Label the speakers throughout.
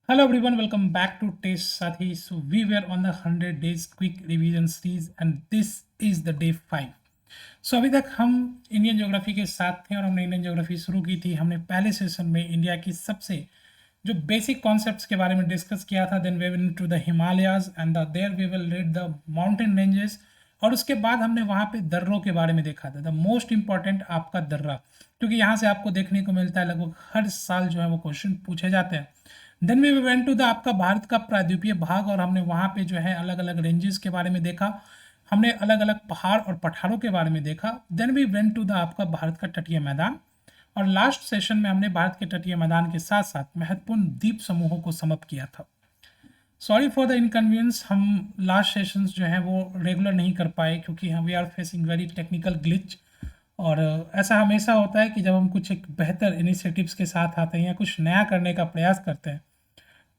Speaker 1: Hello everyone, welcome back to Taste Sathi. So we were on the 100 days quick revision series and this is the day 5. सो अभी तक हम Indian geography के साथ थे और हमने इंडियन ज्योग्राफी शुरू की थी। हमने पहले सेशन में इंडिया की सबसे जो बेसिक कॉन्सेप्ट्स के बारे में डिस्कस किया था। Then we went to the Himalayas and there we will read the mountain ranges. और उसके बाद हमने वहाँ पे दर्रों के बारे में देखा था। द मोस्ट इंपॉर्टेंट आपका दर्रा, क्योंकि यहाँ से आपको देखने को मिलता है लगभग हर साल जो है वो क्वेश्चन पूछे जाते हैं। Then we went to the आपका भारत का प्रायद्वीपीय भाग और हमने वहाँ पे जो है अलग अलग रेंजेस के बारे में देखा। हमने अलग अलग पहाड़ और पठारों के बारे में देखा। Then we went to the आपका भारत का तटीय मैदान और लास्ट सेशन में हमने भारत के तटीय मैदान के साथ साथ महत्वपूर्ण द्वीप समूहों को समाप्त किया था। सॉरी फॉर द इनकन्वीनियंस, हम लास्ट सेशंस जो है वो रेगुलर नहीं कर पाए क्योंकि हम we are facing very technical glitch. और ऐसा हमेशा होता है कि जब हम कुछ एक बेहतर इनिशिएटिव्स के साथ आते हैं या कुछ नया करने का प्रयास करते हैं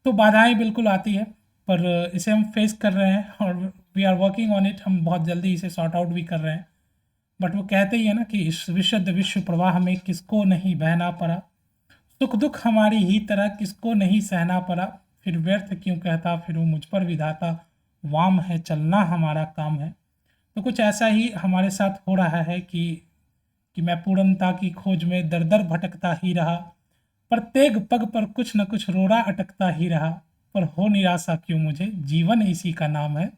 Speaker 1: तो बाधाएं बिल्कुल आती है, पर इसे हम फेस कर रहे हैं और we are working on it. हम बहुत जल्दी इसे सॉर्ट आउट भी कर रहे हैं। बट वो कहते ही है ना कि इस विशुद्ध विश्व प्रवाह में किसको नहीं बहना पड़ा, सुख दुख हमारी ही तरह किसको नहीं सहना पड़ा, फिर व्यर्थ क्यों कहता फिर वो मुझ पर विधाता, वाम है चलना हमारा काम है। तो कुछ ऐसा ही हमारे साथ हो रहा है कि मैं पूर्णता की खोज में दर दर भटकता ही रहा, प्रत्येक पग पर कुछ न कुछ रोड़ा अटकता ही रहा, पर हो निराशा क्यों मुझे, जीवन इसी का नाम है,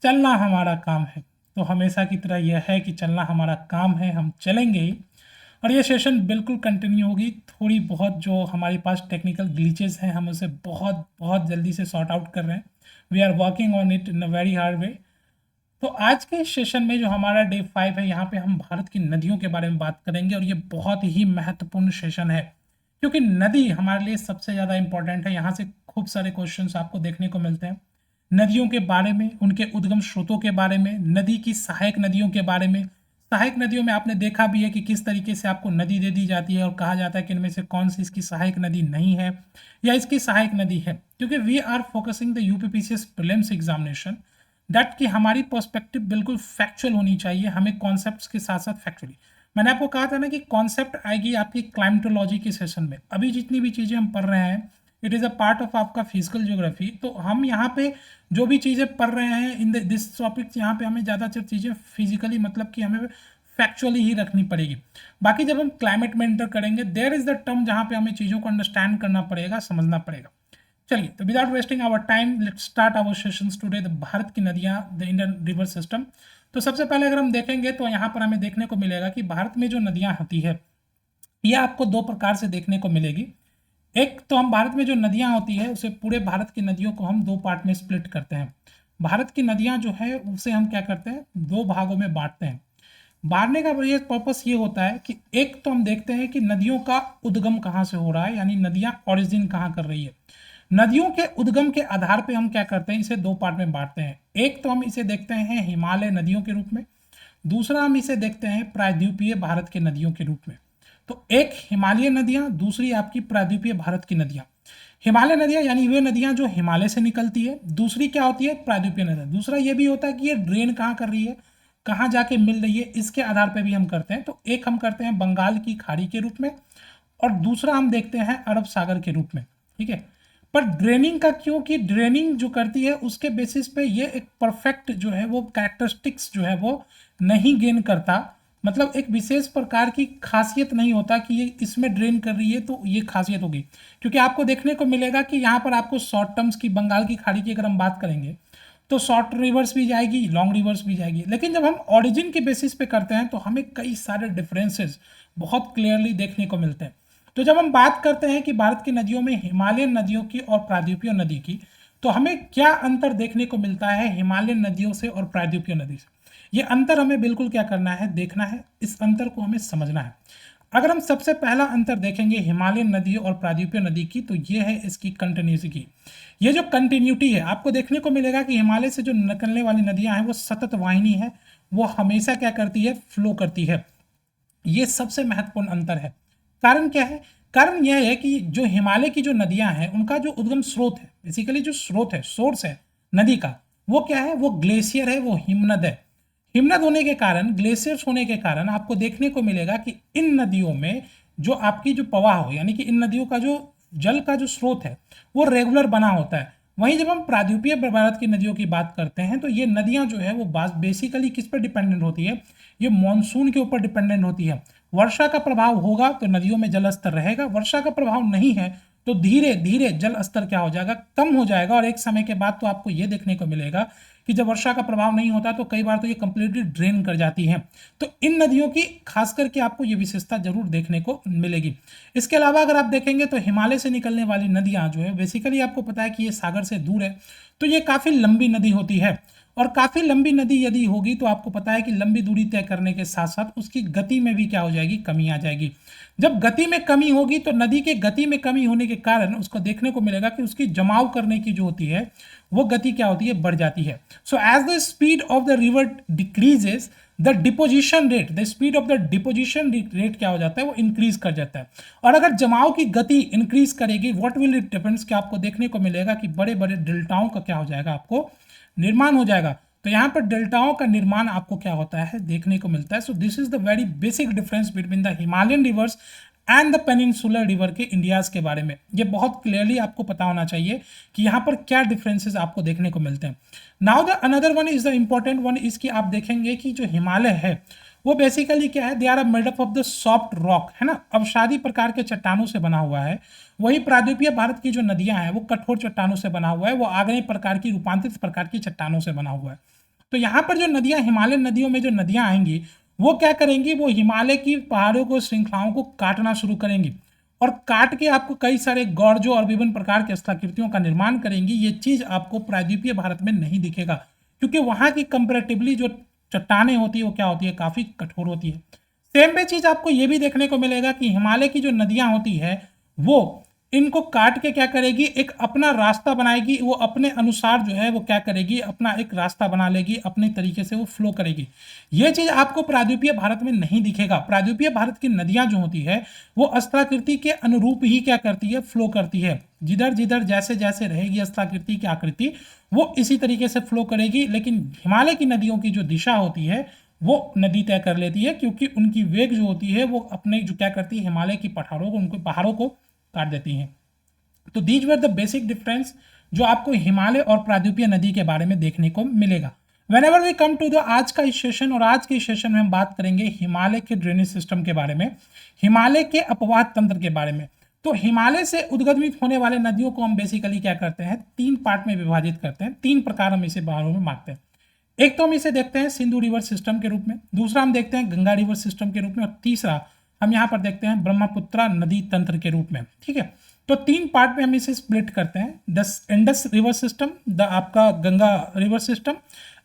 Speaker 1: चलना हमारा काम है। तो हमेशा की तरह यह है कि चलना हमारा काम है, हम चलेंगे ही। और ये सेशन बिल्कुल कंटिन्यू होगी। थोड़ी बहुत जो हमारे पास टेक्निकल ग्लिचेस हैं हम उसे बहुत बहुत जल्दी से सॉर्ट आउट कर रहे हैं। We are working on it in a very hard way. तो आज के सेशन में जो हमारा डे 5 है, यहाँ पे हम भारत की नदियों के बारे में बात करेंगे और ये बहुत ही महत्वपूर्ण सेशन है क्योंकि नदी हमारे लिए सबसे ज़्यादा इंपॉर्टेंट है। यहाँ से खूब सारे क्वेश्चंस आपको देखने को मिलते हैं नदियों के बारे में, उनके उद्गम स्रोतों के बारे में, नदी की सहायक नदियों के बारे में। सहायक नदियों में आपने देखा भी है कि किस तरीके से आपको नदी दे दी जाती है और कहा जाता है कि इनमें से कौन सी इसकी सहायक नदी नहीं है या इसकी सहायक नदी है। क्योंकि we are focusing the UPPCS prelims examination that कि हमारी पर्सपेक्टिव बिल्कुल फैक्चुअल होनी चाहिए, हमें कॉन्सेप्ट्स के साथ साथ फैक्चुअली। मैंने आपको कहा था ना कि कॉन्सेप्ट आएगी आपकी क्लाइमेटोलॉजी के सेशन में। अभी जितनी भी चीज़ें हम पढ़ रहे हैं it is a part of आपका फिजिकल ज्योग्राफी। तो हम यहाँ पे जो भी चीज़ें पढ़ रहे हैं इन दिस टॉपिक, यहाँ पे हमें ज़्यादातर चीज़ें फिजिकली मतलब कि हमें फैक्चुअली ही रखनी पड़ेगी। बाकी जब हम क्लाइमेट में एंटर करेंगे देयर इज़ द टर्म जहाँ पे हमें चीज़ों को अंडरस्टैंड करना पड़ेगा, समझना पड़ेगा। चलिए, तो without wasting our time let's start our sessions today. The Bharat की नदियाँ, द इंडियन रिवर सिस्टम। तो सबसे पहले अगर हम देखेंगे तो यहाँ पर हमें देखने को मिलेगा कि भारत में जो नदियाँ होती है ये आपको दो प्रकार से देखने को मिलेगी। एक तो हम भारत में जो नदियाँ होती है उसे पूरे भारत की नदियों को हम दो पार्ट में स्प्लिट करते हैं। भारत की नदियाँ जो है उसे हम क्या करते हैं, दो भागों में बांटते हैं। बांटने का ये पर्पस ये होता है कि एक तो हम देखते हैं कि नदियों का उद्गम कहाँ से हो रहा है, यानी नदियाँ ओरिजिन कहाँ कर रही है। नदियों के उद्गम के आधार पे हम क्या करते हैं, इसे दो पार्ट में बांटते हैं। एक तो हम इसे देखते हैं हिमालय नदियों के रूप में, दूसरा हम इसे देखते हैं प्रायद्वीपीय भारत के नदियों के रूप में। तो एक हिमालय नदियां, दूसरी आपकी प्रायद्वीपीय भारत की नदियां। हिमालय नदियां यानी वे नदियां जो हिमालय से निकलती है, दूसरी क्या होती है, प्रायद्वीपीय नदियां। दूसरा ये भी होता है कि ये ड्रेन कहाँ कर रही है, कहाँ जाके मिल रही है, इसके आधार पर भी हम करते हैं। तो एक हम करते हैं बंगाल की खाड़ी के रूप में और दूसरा हम देखते हैं अरब सागर के रूप में, ठीक है। पर ड्रेनिंग का, क्योंकि ड्रेनिंग जो करती है उसके बेसिस पे ये एक परफेक्ट जो है वो कैरेक्टरिस्टिक्स जो है वो नहीं गेन करता, मतलब एक विशेष प्रकार की खासियत नहीं होता कि ये इसमें ड्रेन कर रही है तो ये खासियत होगी। क्योंकि आपको देखने को मिलेगा कि यहाँ पर आपको शॉर्ट टर्म्स की बंगाल की खाड़ी की अगर हम बात करेंगे तो शॉर्ट रिवर्स भी जाएगी, लॉन्ग रिवर्स भी जाएगी। लेकिन जब हम ओरिजिन के बेसिस पे करते हैं तो हमें कई सारे डिफरेंसेस बहुत क्लियरली देखने को मिलते हैं। तो जब हम बात करते हैं कि भारत की नदियों में हिमालयन नदियों की और प्रायद्वीपीय नदी की, तो हमें क्या अंतर देखने को मिलता है हिमालयन नदियों से और प्रायद्वीपीय नदी से। ये अंतर हमें बिल्कुल क्या करना है, देखना है, इस अंतर को हमें समझना है। अगर हम सबसे पहला अंतर देखेंगे हिमालयन नदी और प्रायद्वीपीय नदी की, तो ये है इसकी कंटिन्यूटी। ये जो कंटिन्यूटी है आपको देखने को मिलेगा कि हिमालय से जो निकलने वाली नदियां हैं वो सतत वाहिनी है, वो हमेशा क्या करती है, फ्लो करती है। ये सबसे महत्वपूर्ण अंतर है। कारण क्या है, कारण यह है कि जो हिमालय की जो नदियां हैं उनका जो उद्गम स्रोत है, बेसिकली जो स्रोत है, सोर्स है नदी का, वो क्या है, वो ग्लेशियर है, वो हिमनद है। हिमनद होने के कारण, ग्लेशियर्स होने के कारण आपको देखने को मिलेगा कि इन नदियों में जो आपकी जो प्रवाह हो, यानी कि इन नदियों का जो जल का जो स्रोत है वो रेगुलर बना होता है। वहीं जब हम प्रायद्वीपीय भारत की नदियों की बात करते हैं तो ये नदियां जो है वो बेसिकली किस पर डिपेंडेंट होती है, ये मॉनसून के ऊपर डिपेंडेंट होती है। वर्षा का प्रभाव होगा तो नदियों में जल स्तर रहेगा, वर्षा का प्रभाव नहीं है तो धीरे धीरे जल स्तर क्या हो जाएगा, कम हो जाएगा। और एक समय के बाद तो आपको ये देखने को मिलेगा कि जब वर्षा का प्रभाव नहीं होता तो कई बार तो ये कंप्लीटली ड्रेन कर जाती हैं। तो इन नदियों की खास करके आपको ये विशेषता जरूर देखने को मिलेगी। इसके अलावा अगर आप देखेंगे तो हिमालय से निकलने वाली नदियां जो है बेसिकली आपको पता है कि ये सागर से दूर है, तो ये काफी लंबी नदी होती है। और काफी लंबी नदी यदि होगी तो आपको पता है कि लंबी दूरी तय करने के साथ साथ उसकी गति में भी क्या हो जाएगी, कमी आ जाएगी। जब गति में कमी होगी तो नदी के गति में कमी होने के कारण उसको देखने को मिलेगा कि उसकी जमाव करने की जो होती है वो गति क्या होती है, बढ़ जाती है। So as the speed of the river decreases the deposition rate, the speed of the deposition rate क्या हो जाता है, वो इंक्रीज कर जाता है। और अगर जमाव की गति इंक्रीज करेगी, व्हाट विल इट डिपेंड्स, कि आपको देखने को मिलेगा कि बड़े बड़े डेल्टाओं का क्या हो जाएगा, आपको निर्माण हो जाएगा। तो यहाँ पर डेल्टाओं का निर्माण आपको क्या होता है, देखने को मिलता है। सो this is the very basic difference between the Himalayan reverse and the peninsular river के इंडियाज के बारे में। ये बहुत क्लियरली आपको पता होना चाहिए कि यहाँ पर क्या डिफरेंसेस आपको देखने को मिलते हैं। Now the another one is the important one, इसकी आप देखेंगे कि जो हिमालय है वो बेसिकली क्या है, they are made up of the soft rock, है ना, अवसादी प्रकार के चट्टानों से बना हुआ है। वही प्रायद्वीपीय भारत की जो नदियां हैं वो कठोर चट्टानों से बना हुआ है, वो आग्नेय प्रकार की रूपांतरित प्रकार की चट्टानों से बना हुआ है। तो यहाँ पर जो नदियां, हिमालयन नदियों में जो नदियां आएंगी वो क्या करेंगी, वो हिमालय की पहाड़ों को, श्रृंखलाओं को काटना शुरू करेंगी और काट के आपको कई सारे गॉर्जों और विभिन्न प्रकार की स्थलाकृतियों का निर्माण करेंगी। ये चीज आपको प्रायद्वीपीय भारत में नहीं दिखेगा क्योंकि वहां की कंपेरेटिवली जो चट्टानें होती है वो क्या होती है, काफी कठोर होती है। सेम पे चीज आपको ये भी देखने को मिलेगा कि हिमालय की जो नदियां होती है वो इनको काट के क्या करेगी, एक अपना रास्ता बनाएगी, वो अपने अनुसार जो है वो क्या करेगी, अपना एक रास्ता बना लेगी, अपने तरीके से वो फ्लो करेगी। ये चीज आपको प्रायद्वीपीय भारत में नहीं दिखेगा। प्रायद्वीपीय भारत की नदियां जो होती है वो स्थलाकृति के अनुरूप ही क्या करती है, फ्लो करती है। जिधर जिधर जैसे जैसे रहेगी स्थलाकृति की आकृति वो इसी तरीके से फ्लो करेगी। लेकिन हिमालय की नदियों की जो दिशा होती है वो नदी तय कर लेती है क्योंकि उनकी वेग जो होती है वो अपने जो क्या करती है, हिमालय की पठारों को, उनको पहाड़ों को काट देती हैं। तो these were the basic difference जो आपको हिमालय और प्रायद्वीपीय नदी के बारे में देखने को मिलेगा। Whenever we come to the आज का इस सेशन, और आज के इस सेशन में हम बात करेंगे हिमालय के ड्रेनेज सिस्टम के बारे में, हिमालय के अपवाह तंत्र के बारे में। तो हिमालय से उद्गमित होने वाले नदियों को हम बेसिकली क्या करते हैं, तीन पार्ट में विभाजित करते हैं, तीन प्रकार हम इसे बाहरों में मानते हैं। एक तो हम इसे देखते हैं सिंधु रिवर सिस्टम के रूप में, दूसरा हम देखते हैं गंगा रिवर सिस्टम के रूप में, और तीसरा हम यहाँ पर देखते हैं ब्रह्मपुत्र नदी तंत्र के रूप में। ठीक है, तो तीन पार्ट में हम इसे स्प्लिट करते हैं, the Indus river system, the आपका Ganga river system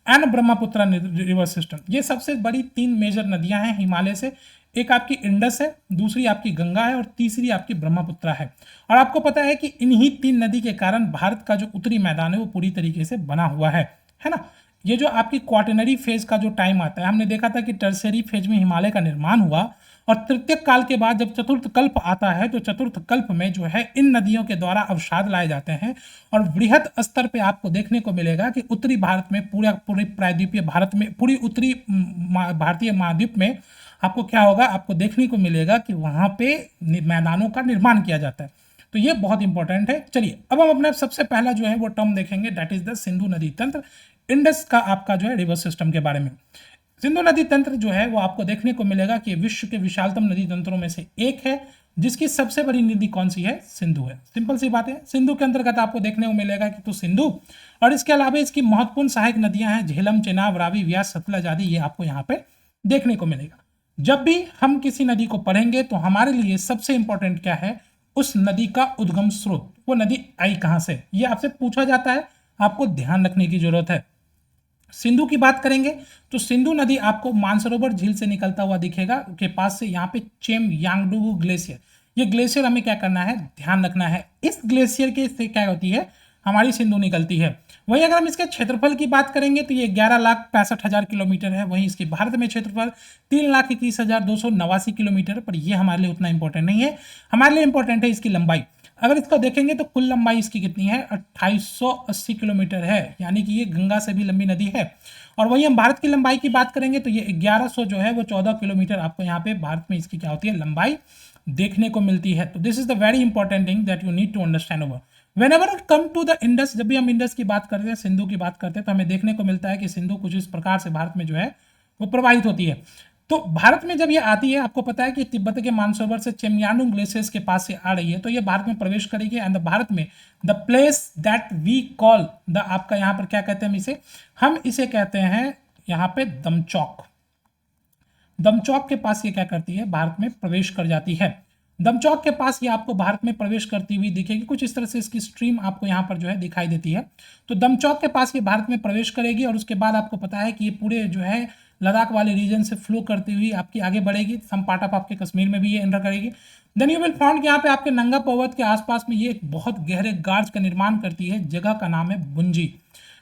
Speaker 1: and Brahmaputra river system. ये सबसे बड़ी तीन मेजर नदियां हैं हिमालय से। एक आपकी इंडस है, दूसरी आपकी गंगा है और तीसरी आपकी ब्रह्मपुत्र है। और आपको पता है कि इन्हीं तीन नदी के कारण भारत का जो उत्तरी मैदान है वो पूरी तरीके से बना हुआ है ना। ये जो आपकी क्वार्टनरी फेज का जो टाइम आता है, हमने देखा था कि टर्सरी फेज में हिमालय का निर्माण हुआ और तृतीयक काल के बाद जब चतुर्थ कल्प आता है तो चतुर्थ कल्प में जो है इन नदियों के द्वारा अवसाद लाए जाते हैं और वृहद स्तर पे आपको देखने को मिलेगा कि उत्तरी भारत में, पूरे प्रायद्वीपीय भारत में, पूरी उत्तरी भारतीय महाद्वीप में आपको क्या होगा, आपको देखने को मिलेगा कि वहां पे मैदानों का निर्माण किया जाता है। तो ये बहुत इंपॉर्टेंट है। चलिए अब हम अपना सबसे पहला जो है वो टर्म देखेंगे, दैट इज द सिंधु नदी तंत्र, इंडस का आपका जो है रिवर सिस्टम के बारे में। सिंधु नदी तंत्र जो है वो आपको देखने को मिलेगा कि विश्व के विशालतम नदी तंत्रों में से एक है, जिसकी सबसे बड़ी नदी कौन सी है, सिंधु है। सिंपल सी बात है, सिंधु के अंतर्गत आपको देखने को मिलेगा कि तो सिंधु, और इसके अलावा इसकी महत्वपूर्ण सहायक नदियां हैं झेलम, चेनाब, रावी, व्यास, सतलज आदि, ये आपको यहाँ पे देखने को मिलेगा। जब भी हम किसी नदी को पढ़ेंगे तो हमारे लिए सबसे इंपॉर्टेंट क्या है, उस नदी का उद्गम स्रोत, वो नदी आई कहां से, ये आपसे पूछा जाता है, आपको ध्यान रखने की जरूरत है। सिंधु की बात करेंगे तो सिंधु नदी आपको मानसरोवर झील से निकलता हुआ दिखेगा के पास से, यहाँ पे चेम यांगडू ग्लेशियर, ये ग्लेशियर हमें क्या करना है, ध्यान रखना है। इस ग्लेशियर के से क्या होती है, हमारी सिंधु निकलती है। वहीं अगर हम इसके क्षेत्रफल की बात करेंगे तो ये 11,65,000 किलोमीटर है। वहीं इसके भारत में क्षेत्रफल 3,21,289 किलोमीटर, पर ये हमारे लिए उतना इंपॉर्टेंट नहीं है। हमारे लिए इंपॉर्टेंट है इसकी लंबाई। अगर इसको देखेंगे तो कुल लंबाई इसकी कितनी है, 2880 किलोमीटर है, यानी कि ये गंगा से भी लंबी नदी है। और वहीं हम भारत की लंबाई की बात करेंगे तो ये 1100 जो है वो 14 किलोमीटर आपको यहाँ पे भारत में इसकी क्या होती है, लंबाई देखने को मिलती है। तो this is the very important thing that you need to understand over whenever come to the Indus. जब भी हम इंडस की बात करते हैं, सिंधु की बात करते हैं, तो हमें देखने को मिलता है कि सिंधु कुछ इस प्रकार से भारत में जो है वो प्रवाहित होती है। तो भारत में जब ये आती है, आपको पता है कि तिब्बत के मानसरोवर से चेमयानुंग ग्लेशियर्स के पास से आ रही है, तो ये भारत में प्रवेश करेगी। एंड भारत में the place that we call the, आपका यहाँ पर क्या कहते हैं हम इसे कहते हैं यहाँ पे दमचौक। दमचौक के पास ये क्या करती है, भारत में प्रवेश कर जाती है। दमचौक के पास ये आपको भारत में प्रवेश करती हुई दिखेगी। कुछ इस तरह से इसकी स्ट्रीम आपको यहाँ पर जो है दिखाई देती है। तो दमचौक के पास ये भारत में प्रवेश करेगी और उसके बाद आपको पता है कि ये पूरे जो है लद्दाख वाले रीजन से फ्लो करती हुई आपकी आगे बढ़ेगी। सम पार्ट ऑफ आपके कश्मीर में भी ये एंटर करेगी। देन यू विल फाउंड कि यहाँ पे आपके नंगा पर्वत के आसपास में ये एक बहुत गहरे गार्ज का निर्माण करती है। जगह का नाम है बुंजी।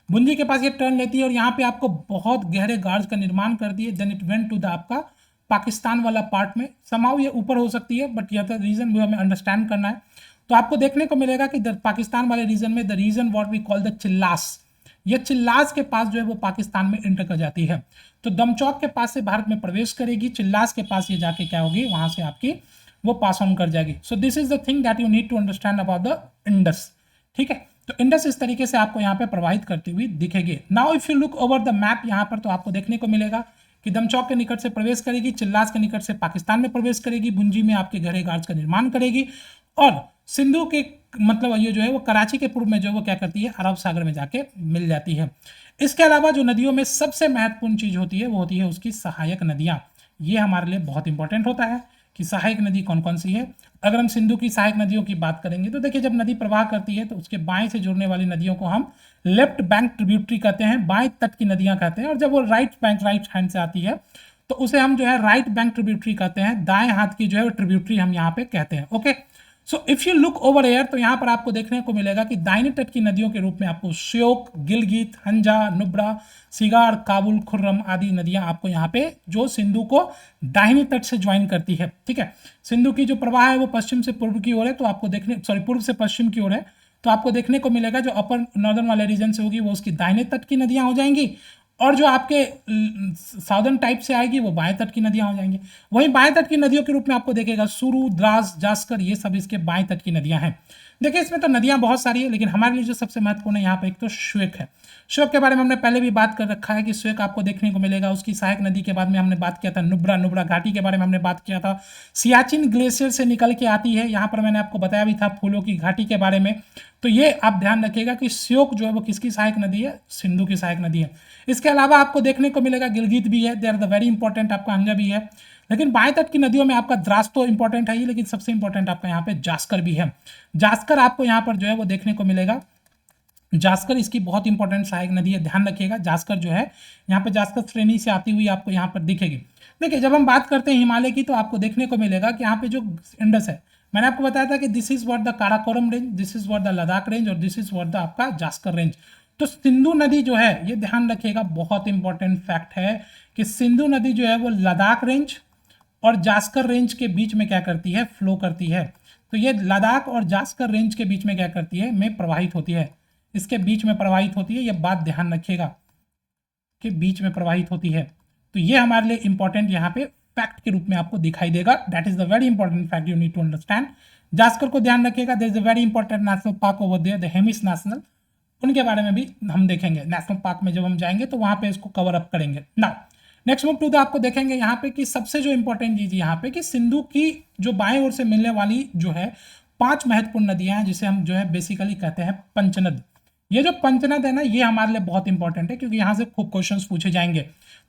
Speaker 1: बुंजी के पास ये टर्न लेती है और यहाँ पे आपको बहुत गहरे गार्ज का निर्माण करती है। Then it went to the आपका पाकिस्तान वाला पार्ट में। समाउ ये ऊपर हो सकती है, बट यह तो रीजन भी हमें अंडरस्टैंड करना है। तो आपको देखने को मिलेगा कि पाकिस्तान वाले रीजन में the region what we call the Chilas, ये चिल्लास के पास जो है वो पाकिस्तान में एंटर कर जाती है। तो दमचौक के पास से भारत में प्रवेश करेगी, चिल्लास के पास ये जाके क्या होगी, वहां से आपकी वो पास ऑन कर जाएगी। So this is the thing that you need to understand about the Indus. ठीक है, तो इंडस इस तरीके से आपको यहाँ पे प्रवाहित करती हुई दिखेगी। Now if you look over the map यहाँ पर, तो आपको देखने को मिलेगा कि दमचौक के निकट से प्रवेश करेगी, चिल्लास के निकट से पाकिस्तान में प्रवेश करेगी, बुंजी में आपके गहरे गार्ज का निर्माण करेगी और सिंधु के मतलब ये जो है वो कराची के पूर्व में जो है वो क्या करती है, अरब सागर में जाके मिल जाती है। इसके अलावा जो नदियों में सबसे महत्वपूर्ण चीज होती है वो होती है उसकी सहायक नदियां। ये हमारे लिए बहुत इंपॉर्टेंट होता है कि सहायक नदी कौन कौन सी है। अगर हम सिंधु की सहायक नदियों की बात करेंगे तो देखिए, जब नदी प्रवाह करती है तो उसके बाएं से जुड़ने वाली नदियों को हम लेफ्ट बैंक ट्रिब्यूटरी कहते हैं, बाएं तट की नदियां कहते हैं। और जब वो राइट बैंक राइट हैंड से आती है तो उसे हम जो है राइट बैंक ट्रिब्यूटरी कहते हैं, दाएं हाथ की जो है वो ट्रिब्यूटरी हम यहाँ पे कहते हैं। Okay, so if you look over air, तो यहाँ पर आपको देखने को मिलेगा कि दाहिने तट की नदियों के रूप में आपको श्योक, गिलगित, हंजा, नुब्रा, सिगार, काबुल, खुर्रम आदि नदियां आपको यहाँ पे जो सिंधु को दाहिने तट से ज्वाइन करती है। ठीक है, सिंधु की जो प्रवाह है वो पश्चिम से पूर्व की ओर है, तो आपको देखने पूर्व से पश्चिम की ओर है, तो आपको देखने को मिलेगा जो अपर नॉर्दर्न वाले रीजन से होगी वो उसकी दाहिने तट की नदियां हो जाएंगी और जो आपके साउदर्न टाइप से आएगी वो बाएं तट की नदियां हो जाएंगी। वहीं बाएं तट की नदियों के रूप में आपको देखेगा सुरु, द्रास, जास्कर, ये सब इसके बाएं तट की नदियां हैं। देखिए, इसमें तो नदियां बहुत सारी है, लेकिन हमारे लिए जो सबसे महत्वपूर्ण है यहाँ पे एक तो श्वेक है। श्वेक के बारे में हमने पहले भी बात कर रखा है कि श्वेक आपको देखने को मिलेगा। उसकी सहायक नदी के बाद में हमने बात किया था नुब्रा, नुब्रा घाटी के बारे में हमने बात किया था। सियाचिन ग्लेशियर से निकल के आती है, यहाँ पर मैंने आपको बताया भी था फूलों की घाटी के बारे में। तो ये आप ध्यान रखिएगा कि श्योक जो है वो किसकी सहायक नदी है, सिंधु की सहायक नदी है। इसके अलावा आपको देखने को मिलेगा गिलगित भी है, they are the very important, आपका हंजा भी है। लेकिन बाएं तट की नदियों में आपका द्रास तो इंपॉर्टेंट है ही, लेकिन सबसे इंपॉर्टेंट आपका यहाँ पे जास्कर भी है। जास्कर आपको यहाँ पर जो है वो देखने को मिलेगा। जास्कर इसकी बहुत इंपॉर्टेंट सहायक नदी है, ध्यान रखिएगा। जास्कर जो है यहाँ पे जास्कर श्रेणी से आती हुई आपको यहाँ पर दिखेगी। देखिए, जब हम बात करते हैं हिमालय की, तो आपको देखने को मिलेगा कि यहाँ पे जो इंडस है, मैंने आपको बताया था कि this is what the Karakoram range, this is what the Ladakh range और दिस इज व्हाट द आपका जास्कर रेंज। तो सिंधु नदी जो है, ये ध्यान रखिएगा, बहुत इंपॉर्टेंट फैक्ट है कि सिंधु नदी जो है वो लद्दाख रेंज और जास्कर रेंज के बीच में क्या करती है, फ्लो करती है। तो ये लद्दाख और जास्कर रेंज के बीच में क्या करती है, में प्रवाहित होती है, इसके बीच में प्रवाहित होती है। ये बात ध्यान रखिएगा कि बीच में प्रवाहित होती है। तो ये हमारे लिए इंपॉर्टेंट यहाँ पे फैक्ट के रूप में आपको दिखाई देगा। That is the very important fact you need to understand. Zanskar को ध्यान रखिएगा, there is a very important national park over there, the Hemis national, उनके बारे में भी हम देखेंगे। नेशनल पार्क में जब हम जाएंगे तो वहां पे इसको कवर अप करेंगे। Now next move to the, आपको देखेंगे यहाँ पे कि सबसे जो इंपॉर्टेंट चीज यहाँ पे कि सिंधु की जो बाएं ओर से मिलने वाली जो है 5 महत्वपूर्ण नदियां हैं, जिसे हम जो है बेसिकली कहते हैं पंचनद। ये जो पंचनद है ना, ये हमारे लिए बहुत इंपॉर्टेंट है क्योंकि यहाँ से खूब क्वेश्चंस पूछे जाएंगे।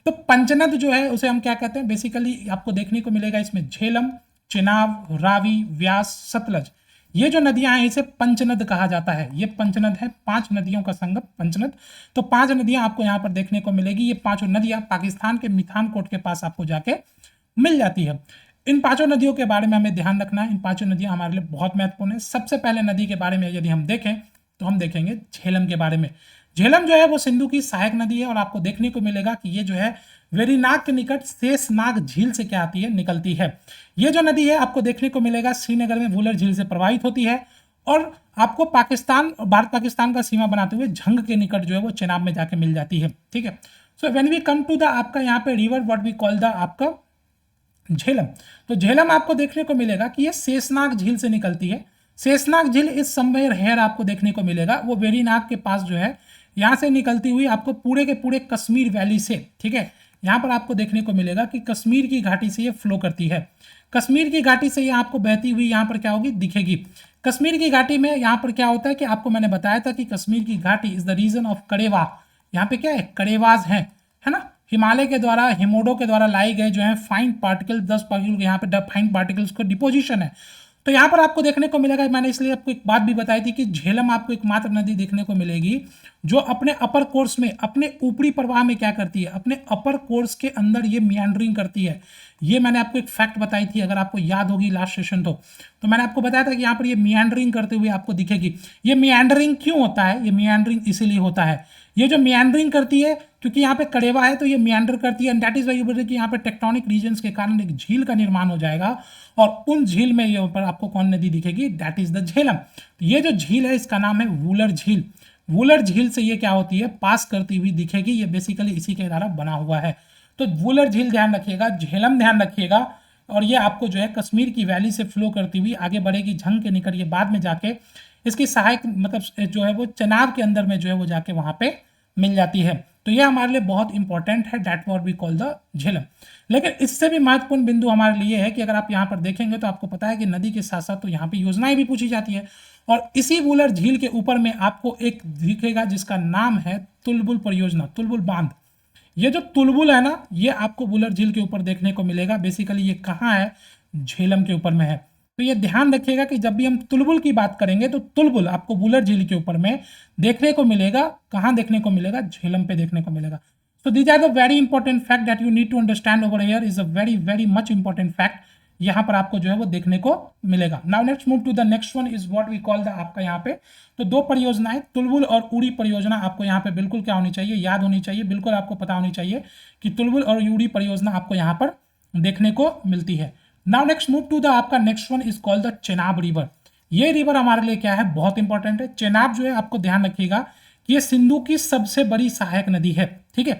Speaker 1: तो पंचनद जो है उसे हम क्या कहते हैं, बेसिकली आपको देखने को मिलेगा इसमें झेलम, चिनाब, रावी, व्यास, सतलज, ये जो नदियां हैं इसे पंचनद कहा जाता है। ये पंचनद है, 5 नदियों का संगम पंचनद। तो 5 नदियां आपको यहाँ पर देखने को मिलेगी। ये 5 नदियां पाकिस्तान के मिठानकोट के पास आपको जाके मिल जाती है। इन 5 नदियों के बारे में हमें ध्यान रखना है। इन 5 नदियां हमारे लिए बहुत महत्वपूर्ण है। सबसे पहले नदी के बारे में यदि हम देखें तो हम देखेंगे झेलम के बारे में। झेलम जो है वो सिंधु की सहायक नदी है और आपको देखने को मिलेगा कि ये जो है वेरीनाग के निकट शेषनाग झील से क्या आती है, निकलती है। ये जो नदी है आपको देखने को मिलेगा श्रीनगर में वुलर झील से प्रवाहित होती है और आपको पाकिस्तान, भारत पाकिस्तान का सीमा बनाते हुए झंग के निकट जो है वो चेनाब में जाके मिल जाती है। ठीक है, so when we come to the आपका यहाँ पे river what we call the आपका झेलम। तो झेलम आपको देखने को मिलेगा कि ये शेषनाग झील से निकलती है। शेषनाग झील इस समवेयर हेयर आपको देखने को मिलेगा, वो वेरीनाग के पास जो है यहाँ से निकलती हुई आपको पूरे के पूरे कश्मीर वैली से, ठीक है, यहाँ पर आपको देखने को मिलेगा कि कश्मीर की घाटी से ये फ्लो करती है। कश्मीर की घाटी से ये आपको बहती हुई यहाँ पर क्या होगी, दिखेगी। कश्मीर की घाटी में यहाँ पर क्या होता है कि आपको मैंने बताया था कि कश्मीर की घाटी इज द रीजन ऑफ कड़ेवा। यहाँ पे क्या है, कड़ेवाज है ना, हिमालय के द्वारा, हिमोडो के द्वारा लाई गए जो है फाइन पार्टिकल, 10 पार्टिकल यहाँ पे फाइन पार्टिकल्स को डिपोजिशन है। तो यहाँ पर आपको देखने को मिलेगा, मैंने इसलिए आपको एक बात भी बताई थी कि झेलम आपको एकमात्र नदी देखने को मिलेगी जो अपने अपर कोर्स में, अपने ऊपरी प्रवाह में क्या करती है, अपने अपर कोर्स के अंदर ये मियांडरिंग करती है। ये मैंने आपको एक फैक्ट बताई थी, अगर आपको याद होगी लास्ट सेशन तो मैंने आपको बताया था कि यहाँ पर ये मियांडरिंग करते हुए आपको दिखेगी। ये मियांडरिंग क्यों होता है, ये मियांडरिंग इसीलिए होता है, ये जो मियांडरिंग करती है क्योंकि यहाँ पे कड़ेवा है तो ये मियांडर करती है, एंड दैट इज वाई बोल रहे कि यहाँ पे टेक्टोनिक रीजन्स के कारण एक झील का निर्माण हो जाएगा और उन झील में ये ऊपर आपको कौन नदी दिखेगी, दैट इज द झेलम। ये जो झील है इसका नाम है वूलर झील। वूलर झील से ये क्या होती है, पास करती हुई दिखेगी, ये बेसिकली इसी के द्वारा बना हुआ है। तो वूलर झील ध्यान रखिएगा, झेलम ध्यान रखिएगा, और ये आपको जो है कश्मीर की वैली से फ्लो करती हुई आगे बढ़ेगी झंग के निकट, ये बाद में जाके इसकी सहायक मतलब जो है वो चनाब के अंदर में जो है वो जाके वहाँ पे मिल जाती है। तो ये हमारे लिए बहुत इंपॉर्टेंट है, that what we call the Jhelum. लेकिन इससे भी महत्वपूर्ण बिंदु हमारे लिए है कि अगर आप यहाँ पर देखेंगे तो आपको पता है कि नदी के साथ साथ तो यहाँ पे योजनाएं भी पूछी जाती है, और इसी वूलर झील के ऊपर में आपको एक दिखेगा जिसका नाम है तुलबुल परियोजना, तुलबुल बांध। ये जो तुलबुल है ना, ये आपको वूलर झील के ऊपर देखने को मिलेगा। बेसिकली ये कहाँ है, झेलम के ऊपर में है। तो ये ध्यान रखिएगा कि जब भी हम तुलबुल की बात करेंगे तो तुलबुल आपको वूलर झील के ऊपर में देखने को मिलेगा। कहाँ देखने को मिलेगा, झेलम पे देखने को मिलेगा। So these are the very important fact that you need to understand over here, is a very very much important fact, यहाँ पर आपको जो है वो देखने को मिलेगा। Now let's move to the next one, is what we call the, आपका यहाँ पे तो दो परियोजनाएं, तुलबुल और उड़ी परियोजना, आपको यहाँ पे बिल्कुल क्या होनी चाहिए, याद होनी चाहिए, बिल्कुल आपको पता होनी चाहिए कि तुलबुल और उड़ी परियोजना आपको यहाँ पर देखने को मिलती है। Now next move to the, आपका next one is called the Chenab river. ये रिवर हमारे लिए क्या है, बहुत इंपॉर्टेंट है। चेनाब जो है आपको ध्यान रखिएगा कि ये सिंधु की सबसे बड़ी सहायक नदी है, ठीक है।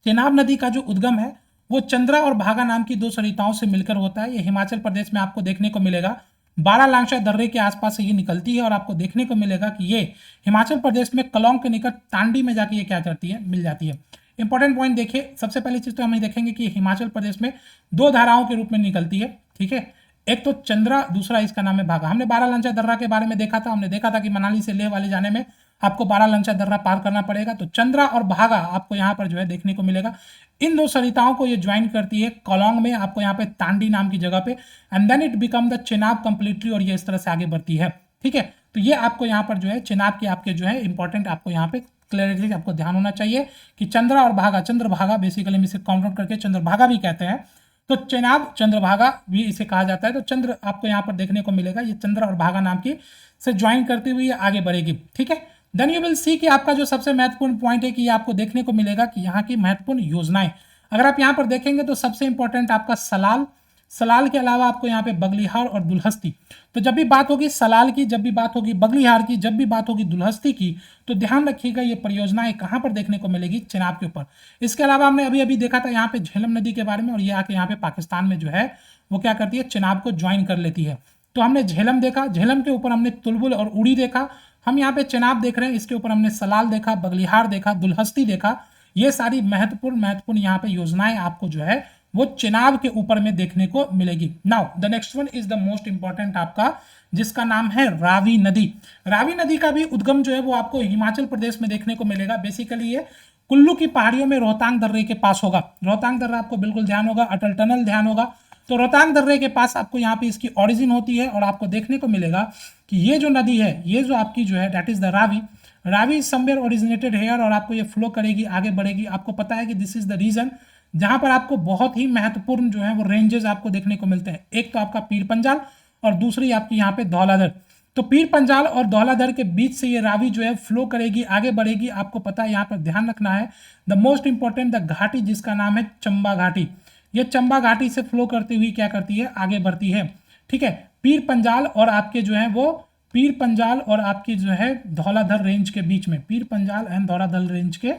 Speaker 1: चेनाब नदी का जो उद्गम है वो चंद्रा और भागा नाम की दो सरिताओं से मिलकर होता है। ये हिमाचल प्रदेश में आपको देखने को मिलेगा, बारालांचा दर्रे के आसपास से ये निकलती है, और आपको देखने को मिलेगा कि ये हिमाचल प्रदेश में कलौंग के निकट तांडी में जाके ये क्या करती है, मिल जाती है। इंपॉर्टेंट पॉइंट देखिए, सबसे पहली चीज तो हम देखेंगे कि हिमाचल प्रदेश में दो धाराओं के रूप में निकलती है, ठीक है। एक तो चंद्रा, दूसरा इसका नाम है भागा। हमने बारालांचा दर्रा के बारे में देखा था, हमने देखा था कि मनाली से लेह वाले जाने में आपको बारालांचा दर्रा पार करना पड़ेगा। तो चंद्रा और भागा आपको यहाँ पर जो है देखने को मिलेगा। इन दो सरिताओं को ये ज्वाइन करती है कलौंग में, आपको यहाँ पे तांडी नाम की जगह पे, and then it become the Chenab completely, और ये इस तरह से आगे बढ़ती है, ठीक है। तो ये आपको यहाँ पर जो है चेनाब के आपके जो है इंपॉर्टेंट, आपको यहाँ पे क्लियरली आपको ध्यान होना चाहिए कि चंद्रा और भागा, चंद्रभागा बेसिकली हम इसे काउंट आउट करके चंद्रभागा भी कहते हैं, तो चेनाब चंद्रभागा भी इसे कहा जाता है। तो चंद्र आपको यहाँ पर देखने को मिलेगा, ये चंद्र और भागा नाम की से ज्वाइन करती हुई आगे बढ़ेगी, ठीक है। देन यू विल सी कि आपका जो सबसे महत्वपूर्ण पॉइंट है कि ये आपको देखने को मिलेगा कि यहाँ की महत्वपूर्ण योजनाएं, अगर आप यहाँ पर देखेंगे तो सबसे इंपॉर्टेंट आपका सलाल, सलाल के अलावा आपको यहाँ पे बगलिहार और दुल्हस्ती। तो जब भी बात होगी सलाल की, जब भी बात होगी बगलिहार की, जब भी बात होगी दुल्हस्ती की, तो ध्यान रखिएगा ये परियोजनाएं कहाँ पर देखने को मिलेगी, चेनाब के ऊपर। इसके अलावा हमने अभी अभी देखा था यहाँ पे झेलम नदी के बारे में, और ये आके यहाँ पे पाकिस्तान में जो है वो क्या करती है, चेनाब को ज्वाइन कर लेती है। तो हमने झेलम देखा, झेलम के ऊपर हमने तुलबुल और उड़ी देखा, हम यहाँ पे चेनाब देख रहे हैं, इसके ऊपर हमने सलाल देखा, बगलिहार देखा, दुल्हस्ती देखा। ये सारी महत्वपूर्ण यहाँ पे योजनाएं आपको जो है वो चेनाब के ऊपर में देखने को मिलेगी। Now the next one is the most important आपका, जिसका नाम है रावी नदी। रावी नदी का भी उद्गम जो है वो आपको हिमाचल प्रदेश में देखने को मिलेगा। बेसिकली ये कुल्लू की पहाड़ियों में रोहतांग दर्रे के पास होगा। रोहतांग दर्रा आपको बिल्कुल ध्यान होगा, अटल टनल ध्यान होगा। तो रोहतांग दर्रे के पास आपको यहाँ पे इसकी ओरिजिन होती है, और आपको देखने को मिलेगा कि ये जो नदी है, ये जो आपकी जो है that is the Ravi. Ravi somewhere originated here, और आपको ये फ्लो करेगी, आगे बढ़ेगी। आपको पता है कि दिस इज द रीजन जहां पर आपको बहुत ही महत्वपूर्ण जो है वो रेंजेस आपको देखने को मिलते हैं। एक तो आपका पीर पंजाल और दूसरी आपकी यहाँ पे धौलाधर। तो पीर पंजाल और धौलाधर के बीच से ये रावी जो है फ्लो करेगी, आगे बढ़ेगी। आपको पता है, यहाँ पर ध्यान रखना है द मोस्ट इंपॉर्टेंट द घाटी, जिसका नाम है चंबा घाटी। ये चंबा घाटी से फ्लो करती हुई क्या करती है, आगे बढ़ती है, ठीक है। पीर पंजाल और आपके जो है वो पीर पंजाल और आपकी जो है धौलाधर रेंज के बीच में, पीर पंजाल एंड धौलाधर रेंज के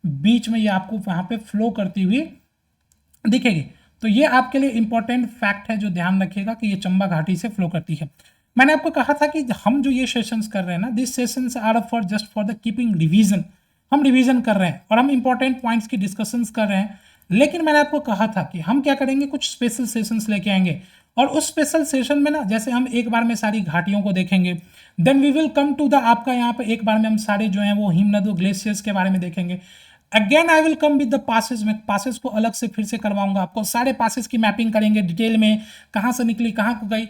Speaker 1: बीच में ये आपको वहां पे फ्लो करती हुई दिखेगी। तो ये आपके लिए इंपॉर्टेंट फैक्ट है जो ध्यान रखिएगा कि ये चंबा घाटी से फ्लो करती है। मैंने आपको कहा था कि हम जो ये सेशंस कर रहे हैं ना, this sessions are for just for the keeping revision. हम रिवीजन कर रहे हैं और हम इंपॉर्टेंट पॉइंट्स की डिस्कशंस कर रहे हैं, लेकिन मैंने आपको कहा था कि हम क्या करेंगे, कुछ स्पेशल सेशंस लेके आएंगे और उस स्पेशल सेशन में ना, जैसे हम एक बार में सारी घाटियों को देखेंगे, then we will come to the आपका यहाँ पे एक बार में हम सारे जो है वो हिमनदों ग्लेशियर्स के बारे में देखेंगे। Again I will come with the passes, में पासेस को अलग से फिर से करवाऊंगा आपको, सारे पासेस की मैपिंग करेंगे डिटेल में, कहाँ से निकली कहाँ को गई।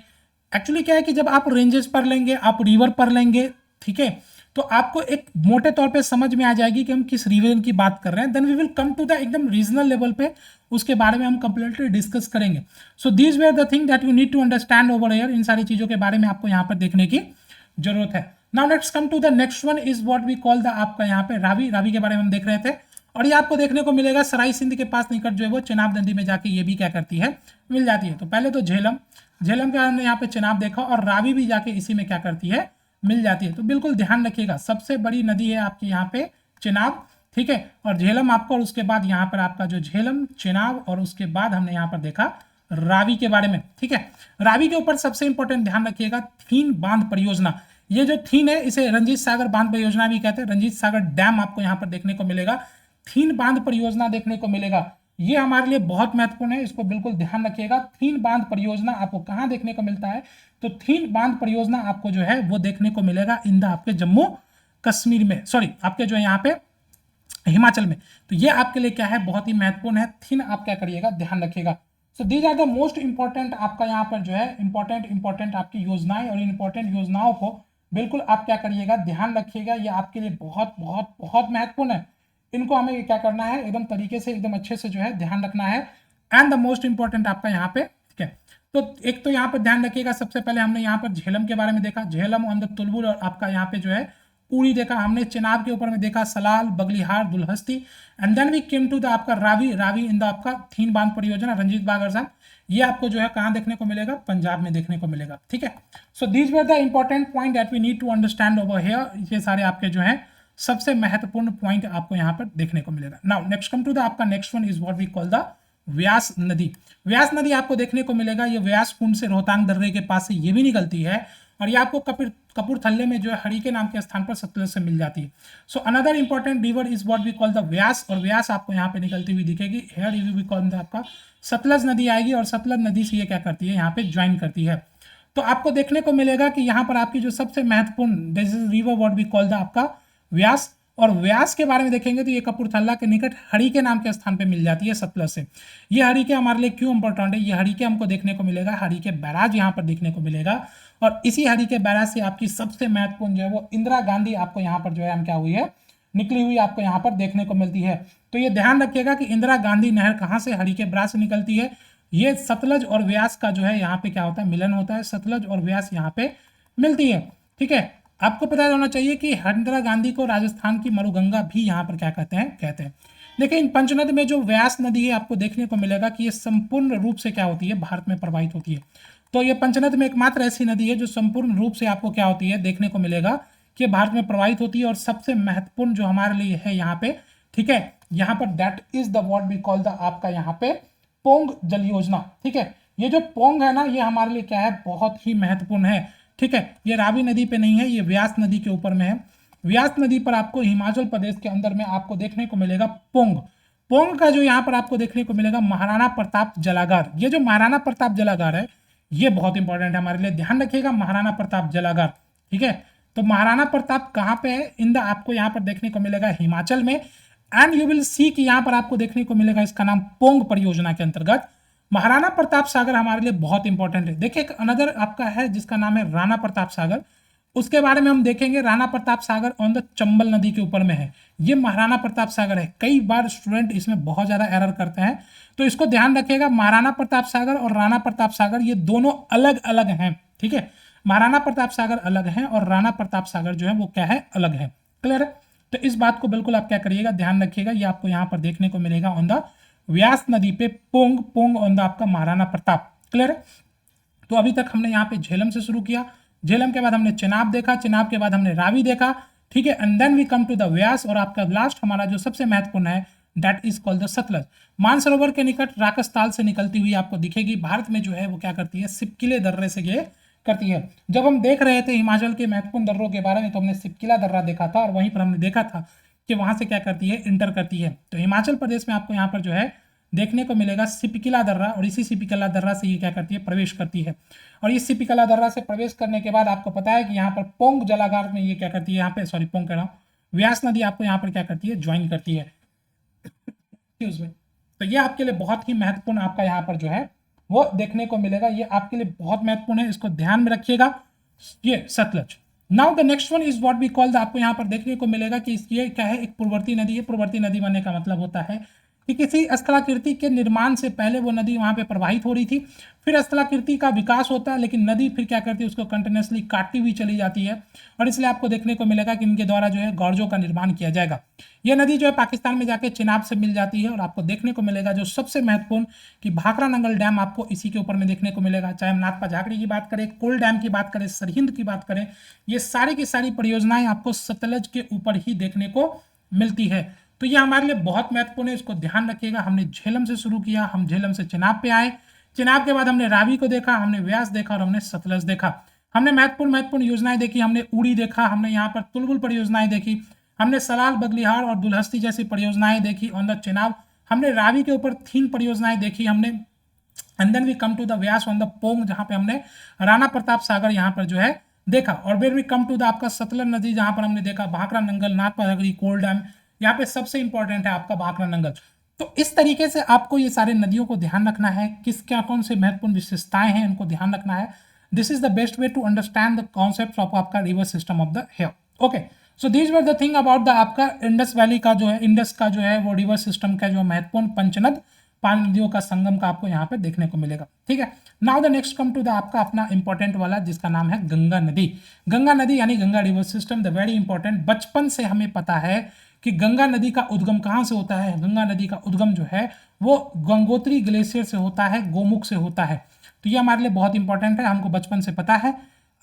Speaker 1: एक्चुअली क्या है कि जब आप रेंजेस पर लेंगे, आप रिवर पर लेंगे, ठीक है, तो आपको एक मोटे तौर पे समझ में आ जाएगी कि हम किस रीजन की बात कर रहे हैं। Then we will come to the एकदम रीजनल लेवल पे, उसके बारे में हम कंप्लीटली डिस्कस करेंगे। So these were the thing that you need to understand over here. इन सारी चीजों के बारे में आपको यहाँ पर देखने की जरूरत है। Now let's come to the next one is what we call the आपका यहाँ पे रावी। रावी के बारे में हम देख रहे थे और ये आपको देखने को मिलेगा सराय सिंध के पास निकट जो है वो चेनाब नदी में जाके ये भी क्या करती है, मिल जाती है। तो पहले तो झेलम, झेलम के हमने यहाँ पे चेनाब देखा और रावी भी जाके इसी में क्या करती है, मिल जाती है। तो बिल्कुल ध्यान रखिएगा, सबसे बड़ी नदी है आपकी यहाँ पे चेनाब, ठीक है, और झेलम आपको, और उसके बाद यहाँ पर आपका जो झेलम, चेनाब, और उसके बाद हमने यहाँ पर देखा रावी के बारे में, ठीक है। रावी के ऊपर सबसे इंपॉर्टेंट ध्यान रखिएगा थीन बांध परियोजना। ये जो थीन है इसे रंजीत सागर बांध परियोजना भी कहते हैं। रंजीत सागर डैम आपको यहाँ पर देखने को मिलेगा, थीन बांध परियोजना देखने को मिलेगा। ये हमारे लिए बहुत महत्वपूर्ण है, इसको बिल्कुल ध्यान रखिएगा। थीन बांध परियोजना आपको कहाँ देखने को मिलता है, तो थीन बांध परियोजना आपको जो है वो देखने को मिलेगा इन द आपके जम्मू कश्मीर में, सॉरी आपके जो है यहाँ पे हिमाचल में। तो ये आपके लिए क्या है, बहुत ही महत्वपूर्ण है। थीन आप क्या करिएगा, ध्यान रखिएगा। So these are the most important आपका यहाँ पर जो है इंपॉर्टेंट आपकी योजनाएं, और इंपॉर्टेंट योजनाओं को बिल्कुल आप क्या करिएगा, ध्यान रखिएगा। ये आपके लिए बहुत बहुत बहुत महत्वपूर्ण है। इनको हमें क्या करना है, एकदम तरीके से, एकदम अच्छे से जो है ध्यान रखना है। एंड द मोस्ट इंपॉर्टेंट आपका यहाँ पे, ठीक है, तो एक तो यहाँ पर ध्यान रखिएगा, सबसे पहले हमने यहाँ पर झेलम के बारे में देखा, झेलम ऑन द तुलबुल, और आपका यहाँ पे जो है पूरी देखा हमने, चेनाब के ऊपर में देखा Salal, Baglihar, Dulhasti, and then we came to the आपका रावी। रावी इन द आपका थीन बांध परियोजना, रंजीत बागर साहब, ये आपको जो है कहाँ देखने को मिलेगा, पंजाब में देखने को मिलेगा, ठीक है। So these were the important point that we need to understand over here. ये सारे आपके जो है सबसे महत्वपूर्ण पॉइंट आपको यहाँ पर देखने को मिलेगा। Now next come to the आपका next one is what we call the Vyas नदी। व्यास नदी आपको देखने को मिलेगा, ये व्यास कुंड से रोहतांग दर्रे के पास से ये भी निकलती है, और ये आपको कपूरथले में जो है हरी के नाम के स्थान पर सतलज से मिल जाती है। So another important river is what we call the Vyas, और व्यास आपको यहाँ पे निकलती हुई दिखेगी। Here you we call the आपका सतलज नदी आएगी, और सतलज नदी से ये क्या करती है, यहाँ पे ज्वाइन करती है। तो आपको देखने को मिलेगा कि यहाँ पर आपकी जो सबसे महत्वपूर्ण this is river what we call the आपका व्यास, और व्यास के बारे में देखेंगे तो ये कपूरथला के निकट हरिके नाम के स्थान पे मिल जाती है सतलज से। ये हरिके हमारे लिए क्यों इंपॉर्टेंट है, ये हरिके हमको देखने को मिलेगा, हरिके बैराज यहाँ पर देखने को मिलेगा, और इसी हरिके बैराज से आपकी सबसे महत्वपूर्ण जो है वो इंदिरा गांधी आपको यहाँ पर जो है हम क्या हुई है, निकली हुई आपको यहाँ पर देखने को मिलती है। तो ये ध्यान रखिएगा कि इंदिरा गांधी नहर कहाँ से, हरिके बैराज से निकलती है। ये सतलज और व्यास का जो है यहाँ पे क्या होता है, मिलन होता है, सतलज और व्यास यहाँ पे मिलती है, ठीक है। आपको पता होना चाहिए कि इंदिरा गांधी को राजस्थान की मरुगंगा भी यहाँ पर क्या कहते हैं। देखिए इन पंचनद में जो व्यास नदी है आपको देखने को मिलेगा कि ये संपूर्ण रूप से क्या होती है, भारत में प्रवाहित होती है। तो ये पंचनद में एकमात्र ऐसी नदी है जो संपूर्ण रूप से आपको क्या होती है, देखने को मिलेगा कि भारत में प्रवाहित होती है। और सबसे महत्वपूर्ण जो हमारे लिए है यहाँ पे, ठीक है, यहाँ पर that is the what we call the आपका यहाँ पे पोंग जल योजना, ठीक है। ये जो पोंग है ना, ये हमारे लिए क्या है, बहुत ही महत्वपूर्ण है, ठीक है। ये रावी नदी पे नहीं है, ये व्यास नदी के ऊपर में है। व्यास नदी पर आपको हिमाचल प्रदेश के अंदर में आपको देखने को मिलेगा पोंग। पोंग का जो यहाँ पर आपको देखने को मिलेगा महाराणा प्रताप जलागार। ये जो महाराणा प्रताप जलागार है ये बहुत इंपॉर्टेंट है हमारे लिए, ध्यान रखिएगा, महाराणा प्रताप जलागार, ठीक है। तो महाराणा प्रताप कहाँ पे है, इन द आपको यहाँ पर देखने को मिलेगा हिमाचल में, एंड यू विल सी कि यहाँ पर आपको देखने को मिलेगा इसका नाम पोंग परियोजना के अंतर्गत। महाराणा प्रताप सागर हमारे लिए बहुत इंपॉर्टेंट है। देखिए अनदर आपका है जिसका नाम है राणा प्रताप सागर, उसके बारे में हम देखेंगे। राणा प्रताप सागर ऑन द चंबल नदी के ऊपर में है, ये महाराणा प्रताप सागर है। कई बार स्टूडेंट इसमें बहुत ज्यादा एरर करते हैं, तो इसको ध्यान रखिएगा। महाराणा प्रताप सागर और राणा प्रताप सागर ये दोनों अलग अलग हैं, ठीक है। महाराणा प्रताप सागर अलग है और राणा प्रताप सागर जो है वो क्या है, अलग है, क्लियर है। तो इस बात को बिल्कुल आप क्या करिएगा, ध्यान रखिएगा। ये आपको यहाँ पर देखने को मिलेगा ऑन द व्यास नदी पे पोंग, पोंग ऑन द आपका महाराणा प्रताप, क्लियर है। तो अभी तक हमने यहाँ पे झेलम से शुरू किया, झेलम के बाद हमने चेनाब देखा, चेनाब के बाद हमने रावी देखा, ठीक है, and then we come to the Vyas, और आपका लास्ट हमारा जो सबसे महत्वपूर्ण है that is called the Satluj. Mansarovar के निकट राकसताल से निकलती हुई आपको दिखेगी, भारत में जो है वो क्या करती है, सिपकिले दर्रे से ये करती है। जब हम देख रहे थे हिमाचल के महत्वपूर्ण दर्रों के बारे में तो हमने सिपकिला दर्रा देखा था और वहीं पर हमने देखा था कि वहां से क्या करती है, इंटर करती है। तो हिमाचल प्रदेश में आपको यहाँ पर जो है देखने को मिलेगा सिपकिला दर्रा, और इसी सिपकिला दर्रा से ये क्या करती है, प्रवेश करती है। और इस सिपकिला दर्रा से प्रवेश करने के बाद आपको पता है कि यहाँ पर पोंग जलागार में ये क्या करती है, यहाँ पे सॉरी पोंग कह रहा हूँ, व्यास नदी आपको यहाँ पर क्या करती है, ज्वाइन करती है। तो ये आपके लिए बहुत ही महत्वपूर्ण आपका यहाँ पर जो है वो देखने को मिलेगा, ये आपके लिए बहुत महत्वपूर्ण है, इसको ध्यान में रखिएगा। ये Sutlej. Now the next one is what we call the, आपको यहाँ पर देखने को मिलेगा कि ये क्या है, एक पूर्ववर्ती नदी है। पूर्ववर्ती नदी बनने का मतलब होता है कि किसी स्थलाकृति के निर्माण से पहले वो नदी वहां पे प्रवाहित हो रही थी, फिर स्थलाकृति का विकास होता है, लेकिन नदी फिर क्या करती है, उसको कंटिन्यूसली काटती हुई चली जाती है, और इसलिए आपको देखने को मिलेगा कि इनके द्वारा जो है गौरजों का निर्माण किया जाएगा। यह नदी जो है पाकिस्तान में जाके चिनाब से मिल जाती है, और आपको देखने को मिलेगा जो सबसे महत्वपूर्ण कि भाखड़ा नंगल डैम आपको इसी के ऊपर में देखने को मिलेगा। चाहे हम नाथपा झाकड़ी की बात करें, कोल डैम की बात करें, सरहिंद की बात करें, ये सारी की सारी परियोजनाएं आपको सतलज के ऊपर ही देखने को मिलती है। तो ये हमारे लिए बहुत महत्वपूर्ण है, इसको ध्यान रखिएगा। हमने झेलम से शुरू किया, हम झेलम से चिनाब पे आए, चिनाब के बाद हमने रावी को देखा, हमने व्यास देखा और हमने सतलज देखा। हमने महत्वपूर्ण योजनाएं देखी, हमने उड़ी देखा, हमने यहाँ पर तुलबुल परियोजनाएं देखी, हमने सलाल, बगलिहार और दुलहस्ती जैसी परियोजनाएं देखी ऑन द चिनाब, हमने रावी के ऊपर 3 परियोजनाएं देखी हमने, and then we come to the Vyas on the Pong, जहां पे हमने राणा प्रताप सागर यहाँ पर जो है देखा, और फिर वी कम टू द आपका सतलज नदी, जहां पर हमने देखा भाखड़ा नंगल, नाथपा झाकड़ी, कोल डैम। यहाँ पे सबसे इंपॉर्टेंट है आपका भाखड़ा नंगल। तो इस तरीके से आपको ये सारे नदियों को ध्यान रखना है, किस क्या कौन से महत्वपूर्ण विशेषताएं हैं इनको ध्यान रखना है। This is the best way to understand the concept of आपका river system of the here. Okay, so these were the thing about the आपका इंडस वैली का जो है, इंडस का जो है वो रिवर सिस्टम का जो महत्वपूर्ण पंचनद 5 नदियों का संगम का आपको यहाँ पे देखने को मिलेगा। ठीक है, now the next come to the आपका अपना इंपॉर्टेंट वाला जिसका नाम है गंगा नदी। गंगा नदी यानी Ganga river system, the very important. बचपन से हमें पता है कि गंगा नदी का उद्गम कहाँ से होता है। गंगा नदी का उद्गम जो है वो गंगोत्री ग्लेशियर से होता है, गोमुख से होता है। तो ये हमारे लिए बहुत इंपॉर्टेंट है, हमको बचपन से पता है।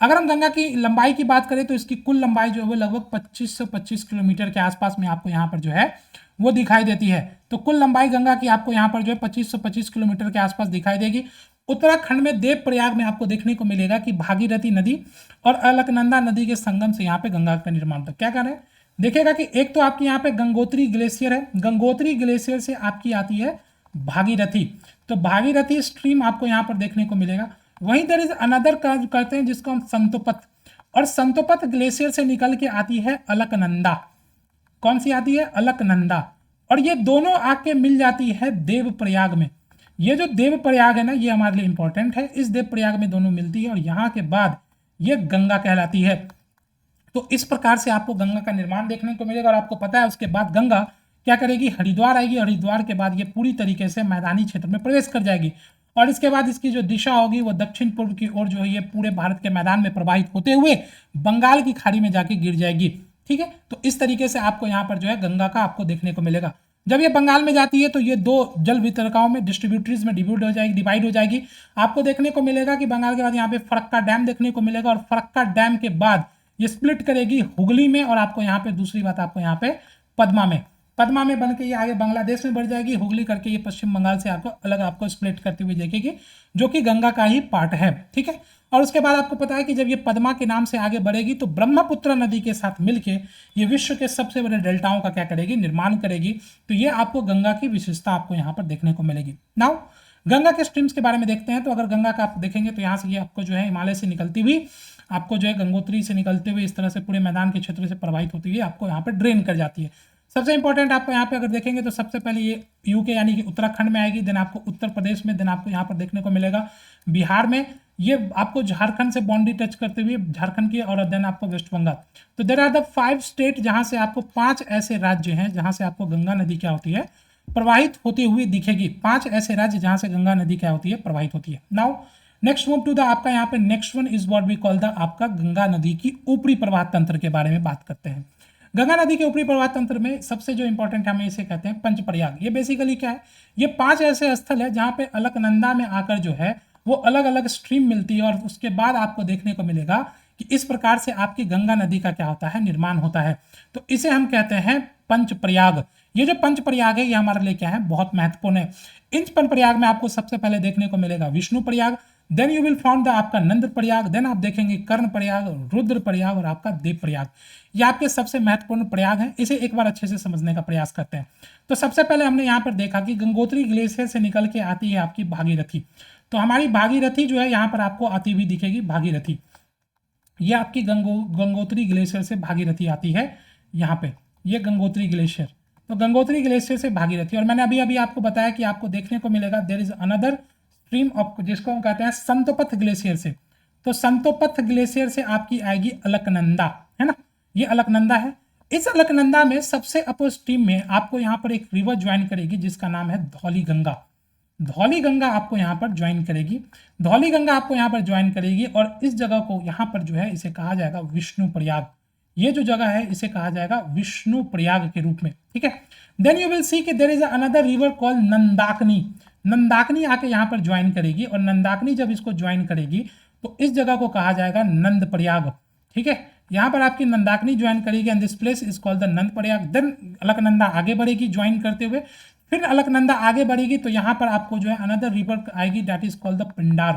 Speaker 1: अगर हम गंगा की लंबाई की बात करें तो इसकी कुल लंबाई जो है वो लगभग 2525 किलोमीटर के आसपास में आपको यहाँ पर जो है वो दिखाई देती है। तो कुल लंबाई गंगा की आपको यहाँ पर जो है 2525 किलोमीटर के आसपास दिखाई देगी। उत्तराखंड में देवप्रयाग में आपको देखने को मिलेगा कि भागीरथी नदी और अलकनंदा नदी के संगम से यहाँ पे गंगा का निर्माण होता है। क्या कर रहे हैं, देखिएगा कि एक तो आपकी यहाँ पे गंगोत्री ग्लेशियर है, गंगोत्री ग्लेशियर से आपकी आती है भागीरथी, तो भागीरथी स्ट्रीम आपको यहाँ पर देखने को मिलेगा। वहीं देयर इज अनदर करते हैं जिसको हम संतोपत, और संतोपत ग्लेशियर से निकल के आती है अलकनंदा। कौन सी आती है, अलकनंदा, और ये दोनों आके मिल जाती है देवप्रयाग में। ये जो देवप्रयाग है ना, ये हमारे लिए इंपॉर्टेंट है, इस देवप्रयाग में दोनों मिलती है और यहाँ के बाद ये गंगा कहलाती है। तो इस प्रकार से आपको गंगा का निर्माण देखने को मिलेगा, और आपको पता है उसके बाद गंगा क्या करेगी, हरिद्वार आएगी, हरिद्वार के बाद ये पूरी तरीके से मैदानी क्षेत्र में प्रवेश कर जाएगी, और इसके बाद इसकी जो दिशा होगी वो दक्षिण पूर्व की ओर जो है ये पूरे भारत के मैदान में प्रवाहित होते हुए बंगाल की खाड़ी में जाके गिर जाएगी। ठीक है, तो इस तरीके से आपको यहाँ पर जो है गंगा का आपको देखने को मिलेगा। जब ये बंगाल में जाती है तो ये 2 जल वितरकाओं में, डिस्ट्रीब्यूटरीज में डिवाइड हो जाएगी। आपको देखने को मिलेगा कि बंगाल के बाद यहाँ पे फरक्का डैम देखने को मिलेगा, और फरक्का डैम के बाद ये स्प्लिट करेगी हुगली में, और आपको यहाँ पे दूसरी बात आपको यहाँ पे पद्मा में बन के ये आगे बांग्लादेश में बढ़ जाएगी, हुगली करके ये पश्चिम बंगाल से आपको अलग आपको स्प्लिट करती हुई देखेगी, जो कि गंगा का ही पार्ट है। ठीक है, और उसके बाद आपको पता है कि जब ये पद्मा के नाम से आगे बढ़ेगी तो ब्रह्मपुत्र नदी के साथ मिलके ये विश्व के सबसे बड़े डेल्टाओं का क्या करेगी, निर्माण करेगी। तो ये आपको गंगा की विशेषता आपको यहाँ पर देखने को मिलेगी। नाउ गंगा के स्ट्रीम्स के बारे में देखते हैं। तो अगर गंगा का आप देखेंगे तो यहाँ से ये आपको जो है हिमालय से निकलती हुई आपको जो है गंगोत्री से निकलते हुए इस तरह से पूरे मैदान के क्षेत्र से प्रवाहित होती हुई आपको यहाँ पर ड्रेन कर जाती है। सबसे इंपॉर्टेंट आपको यहाँ पे अगर देखेंगे तो सबसे पहले ये यूके यानी कि उत्तराखंड में आएगी, देन आपको उत्तर प्रदेश में, देन आपको यहाँ पर देखने को मिलेगा बिहार में, ये आपको झारखंड से बाउंड्री टच करते हुए झारखंड की, और देन आपको वेस्ट बंगाल। तो देयर आर द 5 स्टेट जहाँ से आपको 5 ऐसे राज्य हैं जहाँ से आपको गंगा नदी क्या होती है, प्रवाहित होती हुई दिखेगी। 5 ऐसे राज्य जहाँ से गंगा नदी क्या होती है, प्रवाहित होती है। Now next move to the आपका यहाँ पे next one is what we call the आपका गंगा नदी की ऊपरी प्रवाह तंत्र के बारे में बात करते हैं। गंगा नदी के ऊपरी प्रवाह तंत्र में सबसे जो इंपॉर्टेंट है हमें इसे कहते हैं पंचप्रयाग। ये बेसिकली क्या है, ये 5 ऐसे स्थल है जहाँ पे अलकनंदा में आकर जो है वो अलग अलग स्ट्रीम मिलती है, और उसके बाद आपको देखने को मिलेगा कि इस प्रकार से आपकी गंगा नदी का क्या होता है, निर्माण होता है। तो इसे हम कहते हैं पंचप्रयाग। ये जो पंचप्रयाग है ये हमारे लिए क्या है, बहुत महत्वपूर्ण है। इन पंचप्रयाग में आपको सबसे पहले देखने को मिलेगा Vishnu Prayag, then you will found the आपका नंद प्रयाग, देन आप देखेंगे कर्ण प्रयाग, रुद्र प्रयाग और आपका देव प्रयाग। ये आपके सबसे महत्वपूर्ण प्रयाग हैं। इसे एक बार अच्छे से समझने का प्रयास करते हैं। तो सबसे पहले हमने यहाँ पर देखा कि गंगोत्री ग्लेशियर से निकल के आती है आपकी भागीरथी। तो हमारी भागीरथी जो है यहाँ पर आपको आती हुई दिखेगी, भागीरथी। ये आपकी गंगोत्री ग्लेशियर से भागीरथी आती है यहाँ पे, ये गंगोत्री ग्लेशियर। तो गंगोत्री ग्लेशियर से भागीरथी, और मैंने अभी अभी आपको बताया कि आपको देखने को मिलेगा there is another stream of, जिसको हम कहते हैं संतोपथ ग्लेशियर से। तो संतोपथ ग्लेशियर से आपकी आएगी अलकनंदा, है ना, ये अलकनंदा है। इस अलकनंदा में सबसे अपर स्ट्रीम में आपको यहाँ पर एक रिवर ज्वाइन करेगी जिसका नाम है धौली गंगा। धौली गंगा आपको यहाँ पर ज्वाइन करेगी, धौली गंगा आपको यहाँ पर ज्वाइन करेगी, और इस जगह को यहाँ पर जो है इसे कहा जाएगा विष्णु प्रयाग। ये जो जगह है इसे कहा जाएगा विष्णु प्रयाग के रूप में, ठीक है। देन यू विल सी कि there is another river called Nandakini. Nandakini आके यहाँ पर ज्वाइन करेगी, और नंदाकनी जब इसको ज्वाइन करेगी तो इस जगह को कहा जाएगा नंद प्रयाग, ठीक है। यहाँ पर आपकी नंदाकनी ज्वाइन करेगी and this place is called the Nand Prayag. Then Alaknanda आगे बढ़ेगी ज्वाइन करते हुए, फिर अलकनंदा आगे बढ़ेगी तो यहाँ पर आपको जो है अनदर रिवर आएगी that is called the Pindar.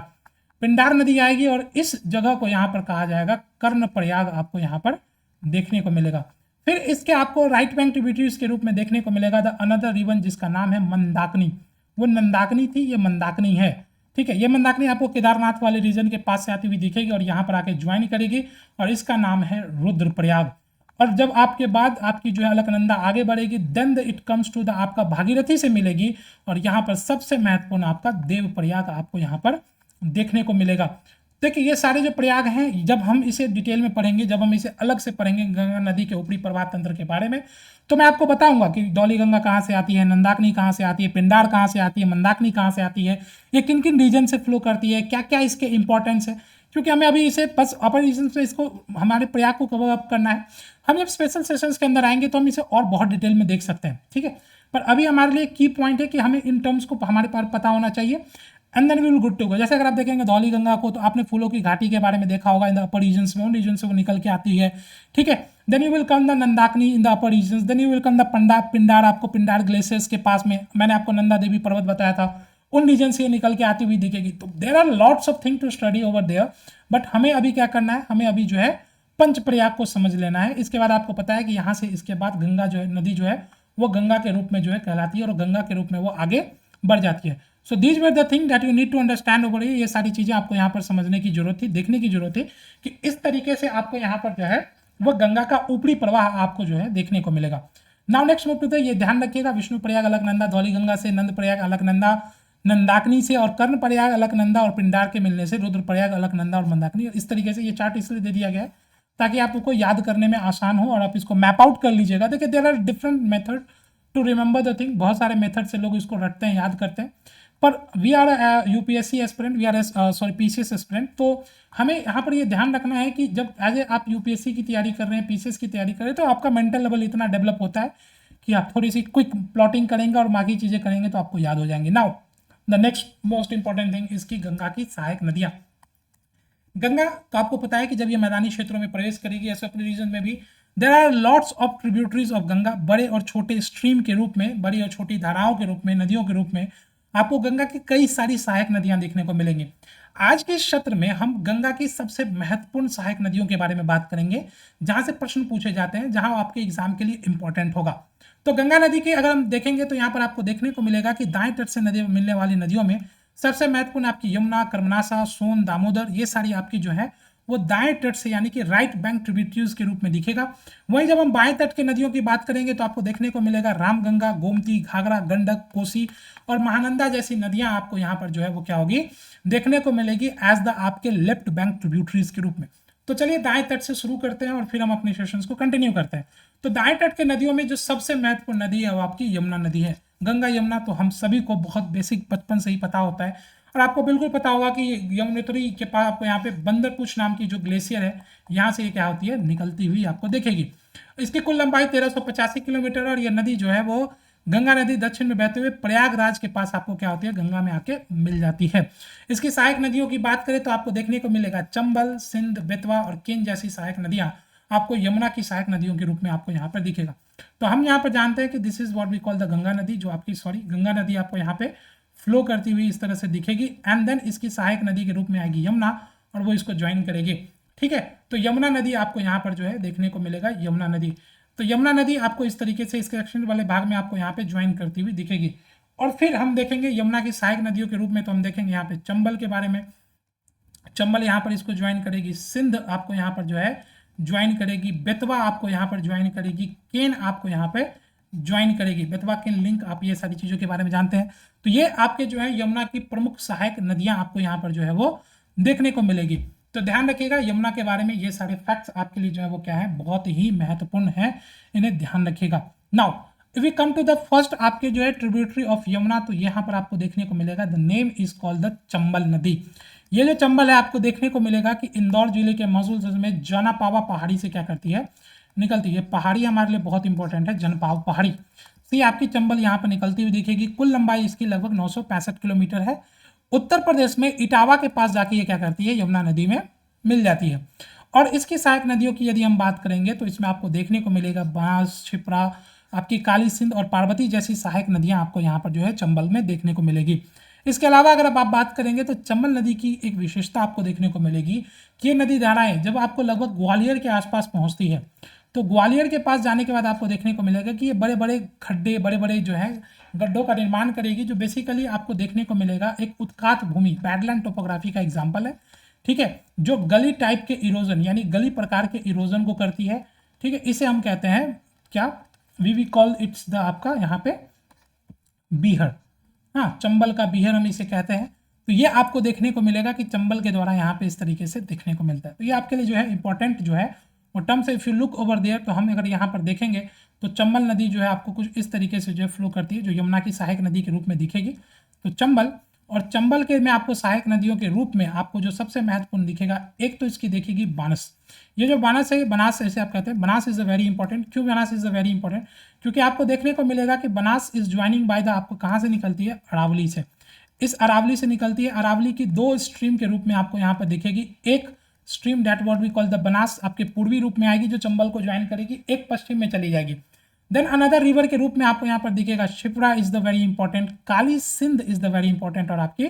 Speaker 1: Pindar नदी आएगी, और इस जगह को यहाँ पर कहा जाएगा कर्ण प्रयाग, आपको यहाँ पर देखने को मिलेगा। फिर इसके आपको राइट बैंक ट्रिब्यूटरीज के रूप में देखने को मिलेगा द अनदर रिवर जिसका नाम है मंदाकिनी। वो नंदाकिनी थी, ये मंदाकिनी है, ठीक है। ये मंदाकिनी आपको केदारनाथ वाले रीजन के पास से आती हुई दिखेगी और यहाँ पर आके ज्वाइन करेगी, और इसका नाम है रुद्रप्रयाग। और जब आपके बाद आपकी जो है अलकनंदा आगे बढ़ेगी then it comes to the आपका भागीरथी से मिलेगी, और यहाँ पर सबसे महत्वपूर्ण आपका देव प्रयाग आपको यहाँ पर देखने को मिलेगा। देखिए ये सारे जो प्रयाग हैं जब हम इसे डिटेल में पढ़ेंगे, जब हम इसे अलग से पढ़ेंगे गंगा नदी के ऊपरी प्रवाह तंत्र के बारे में, तो मैं आपको बताऊंगा कि धौली गंगा कहाँ से आती है, नंदाकिनी कहाँ से आती है, पिंडार कहाँ से आती है, मंदाकिनी कहाँ से आती है, ये किन किन रीजन से फ्लो करती है, क्या क्या इसके इंपॉर्टेंस है। क्योंकि हमें अभी इसे बस अपर रीजन से इसको हमारे प्रयाग को कवर अप करना है। हम जब स्पेशल सेशंस के अंदर आएंगे तो हम इसे और बहुत डिटेल में देख सकते हैं, ठीक है। पर अभी हमारे लिए की पॉइंट है कि हमें इन टर्म्स को हमारे पास पता होना चाहिए, and then we will good to go. जैसे अगर आप देखेंगे धौली गंगा को, तो आपने फूलों की घाटी के बारे में देखा होगा इन द अपर रीजन्स में, उन रीजन से वो निकल के आती है, ठीक है। Then you will come the Nandakini in the upper regions, then you will come the Pindar, आपको पिंडार ग्लेशियर्स के पास में मैंने आपको नंदा देवी पर्वत बताया था, उन रीजन से निकल के आती हुई दिखेगी। तो there are lots of thing to study over there, but हमें अभी क्या करना है, हमें अभी जो है पंचप्रयाग को समझ लेना है। इसके बाद आपको पता है कि यहाँ से इसके बाद गंगा जो है, नदी जो है वो गंगा के रूप में जो है कहलाती है, और गंगा के रूप में वो आगे बढ़ जाती है। So these were the thing that you need to understand over. ये सारी चीजें आपको यहाँ पर समझने की जरूरत थी, देखने की जरूरत है कि इस तरीके से आपको यहाँ पर जो है वो गंगा का ऊपरी प्रवाह आपको जो है देखने को मिलेगा। Now next move to the, ये ध्यान रखिएगा, विष्णु प्रयाग अलकनंदा, धौली गंगा से नंद प्रयाग अलकनंदा, नंदाकिनी से और कर्ण प्रयाग अलकनंदा, और पिंडार के मिलने से रुद्र प्रयाग अलकनंदा और मंदाकिनी। इस तरीके से ये चार्ट इसलिए दे दिया गया है ताकि आपको याद करने में आसान हो और आप इसको मैप आउट कर लीजिएगा। देखिए there are different method to remember the thing, बहुत सारे मेथड से लोग इसको रटते हैं, याद करते हैं, पर we are UPSC aspirant, we are sorry PCS aspirant. तो हमें यहाँ पर ये ध्यान रखना है कि जब एज ए आप यूपीएससी की तैयारी कर रहे हैं, पीसीएस की तैयारी कर रहे हैं, तो आपका मेंटल लेवल इतना डेवलप होता है कि आप थोड़ी सी क्विक प्लॉटिंग करेंगे और बाकी चीज़ें करेंगे तो आपको याद हो जाएंगे। Now the next most important thing इसकी गंगा की सहायक नदियाँ। गंगा का आपको पता है कि जब ये मैदानी क्षेत्रों में प्रवेश करेगी, ऐसे अपने रीजन में भी there are lots of tributaries of Ganga, बड़े और छोटे स्ट्रीम के रूप में, बड़ी और छोटी धाराओं के रूप में, नदियों के रूप में आपको गंगा की कई सारी सहायक नदियां देखने को मिलेंगी। आज के इस सत्र में हम गंगा की सबसे महत्वपूर्ण सहायक नदियों के बारे में बात करेंगे, जहां से प्रश्न पूछे जाते हैं, जहां आपके एग्जाम के लिए इंपॉर्टेंट होगा। तो गंगा नदी के अगर हम देखेंगे तो यहाँ पर आपको देखने को मिलेगा कि दाएं तट से नदी मिलने वाली नदियों में सबसे महत्वपूर्ण आपकी यमुना, कर्मनासा, सोन, दामोदर, ये सारी आपकी जो है वो दाएं तट से यानी कि राइट बैंक ट्रिब्यूटरीज के रूप में दिखेगा। वहीं जब हम बाएं तट के नदियों की बात करेंगे तो आपको देखने को मिलेगा रामगंगा, गोमती, घाघरा, गंडक, कोसी और महानंदा जैसी नदियां आपको यहाँ पर जो है वो क्या होगी देखने को मिलेगी एज द आपके लेफ्ट बैंक ट्रिब्यूटरीज के रूप में। तो चलिए दाएं तट से शुरू करते हैं और फिर हम अपने सेशंस को कंटिन्यू करते हैं। तो दाएं तट के नदियों में जो सबसे महत्वपूर्ण नदी है वो आपकी यमुना नदी है। गंगा यमुना तो हम सभी को बहुत बेसिक बचपन से ही पता होता है, और आपको बिल्कुल पता होगा कि यमुनोत्री के पास आपको यहाँ पे बंदरपूछ नाम की जो ग्लेशियर है यहाँ से ये क्या होती है निकलती हुई आपको देखेगी। इसकी कुल लंबाई 1385 किलोमीटर और यह नदी जो है वो गंगा नदी दक्षिण में बहते हुए प्रयागराज के पास आपको क्या होती है, गंगा में आके मिल जाती है। इसकी सहायक नदियों की बात करें तो आपको देखने को मिलेगा चंबल, सिंध, बेतवा और केन जैसी सहायक नदियां आपको यमुना की सहायक नदियों के रूप में आपको यहाँ पर दिखेगा। तो हम यहाँ पर जानते हैं कि this is what we call the Ganga नदी, जो आपकी गंगा नदी आपको यहाँ पे फ्लो करती हुई इस तरह से दिखेगी, एंड देन इसकी सहायक नदी के रूप में आएगी यमुना और वो इसको ज्वाइन करेगी। ठीक है, तो यमुना नदी आपको यहाँ पर जो है देखने को मिलेगा, यमुना नदी। तो यमुना नदी आपको इस तरीके से इसके दक्षिण वाले भाग में आपको यहाँ पे ज्वाइन करती हुई दिखेगी। और फिर हम देखेंगे यमुना की सहायक नदियों के रूप में, तो हम देखेंगे यहाँ पे चंबल के बारे में। चंबल यहाँ पर इसको ज्वाइन करेगी, सिंध आपको यहाँ पर जो है ज्वाइन करेगी, बेतवा आपको यहाँ पर ज्वाइन करेगी, केन आपको यहाँ पे ज्वाइन करेगी। बेतवा केन लिंक, आप ये सारी चीजों के बारे में जानते हैं। तो ये आपके जो है यमुना की प्रमुख सहायक नदियां आपको यहाँ पर जो है वो देखने को मिलेगी। तो ध्यान रखिएगा यमुना के बारे में, ये सारे फैक्ट्स आपके लिए जो है वो क्या है, बहुत ही महत्वपूर्ण है, इन्हें ध्यान रखिएगा। Now if we come to the first आपके जो है ट्रिब्यूटरी ऑफ यमुना, तो यहाँ पर आपको देखने को मिलेगा the name is called the Chambal नदी। ये जो चंबल है आपको देखने को मिलेगा कि इंदौर जिले के महसूल जिले में जनापावा पहाड़ी से क्या करती है, निकलती है। पहाड़ी हमारे लिए बहुत इंपॉर्टेंट है, जनपाव पहाड़ी से आपकी चंबल यहाँ पर निकलती हुई दिखेगी। कुल लंबाई इसकी लगभग 965 किलोमीटर है। उत्तर प्रदेश में इटावा के पास जाके ये क्या करती है, यमुना नदी में मिल जाती है। और इसकी सहायक नदियों की यदि हम बात करेंगे तो इसमें आपको देखने को मिलेगा बांस, क्षिप्रा, आपकी काली सिंध और पार्वती जैसी सहायक नदियां आपको यहाँ पर जो है चंबल में देखने को मिलेगी। इसके अलावा अगर आप बात करेंगे तो चंबल नदी की एक विशेषता आपको देखने को मिलेगी कि ये नदी धाराएं जब आपको लगभग ग्वालियर के आसपास पहुंचती है, तो ग्वालियर के पास जाने के बाद आपको देखने को मिलेगा कि ये बड़े बड़े खड्डे, बड़े बड़े जो है गड्ढों का निर्माण करेगी, जो बेसिकली आपको देखने को मिलेगा एक उत्कात भूमि, बैडलैंड टोपोग्राफी का एग्जाम्पल है। ठीक है, जो गली टाइप के इरोजन यानी गली प्रकार के इरोजन को करती है। ठीक है, इसे हम कहते हैं क्या, वी कॉल इट्स द आपका यहाँ पे बीहड़। हाँ, चंबल का बीहड़ हम इसे कहते हैं। तो ये आपको देखने को मिलेगा कि चंबल के द्वारा यहाँ पे इस तरीके से देखने को मिलता है। तो ये आपके लिए जो है इंपॉर्टेंट जो है वो टर्म्स है। If you look over there, तो हम अगर यहाँ पर देखेंगे तो चंबल नदी जो है आपको कुछ इस तरीके से जो है फ्लो करती है, जो यमुना की सहायक नदी के रूप में दिखेगी। तो चंबल और चंबल के में आपको सहायक नदियों के रूप में आपको जो सबसे महत्वपूर्ण दिखेगा, एक तो इसकी देखेगी बानस। ये जो बानस है, बनास ऐसे आप कहते हैं, Banas is a very important. क्यों Banas is a very important? क्योंकि आपको देखने को मिलेगा कि Banas is joining by the, आपको कहाँ से निकलती है, अरावली से। इस अरावली से निकलती है। अरावली की दो स्ट्रीम के रूप में आपको यहाँ पर दिखेगी। एक stream that what we call the Banas आपके पूर्वी रूप में आएगी जो चंबल को ज्वाइन करेगी, एक पश्चिम में चली जाएगी। देन अनदर रिवर के रूप में आपको यहाँ पर दिखेगा Shipra is the very important, Kali Sindh is the very important और आपकी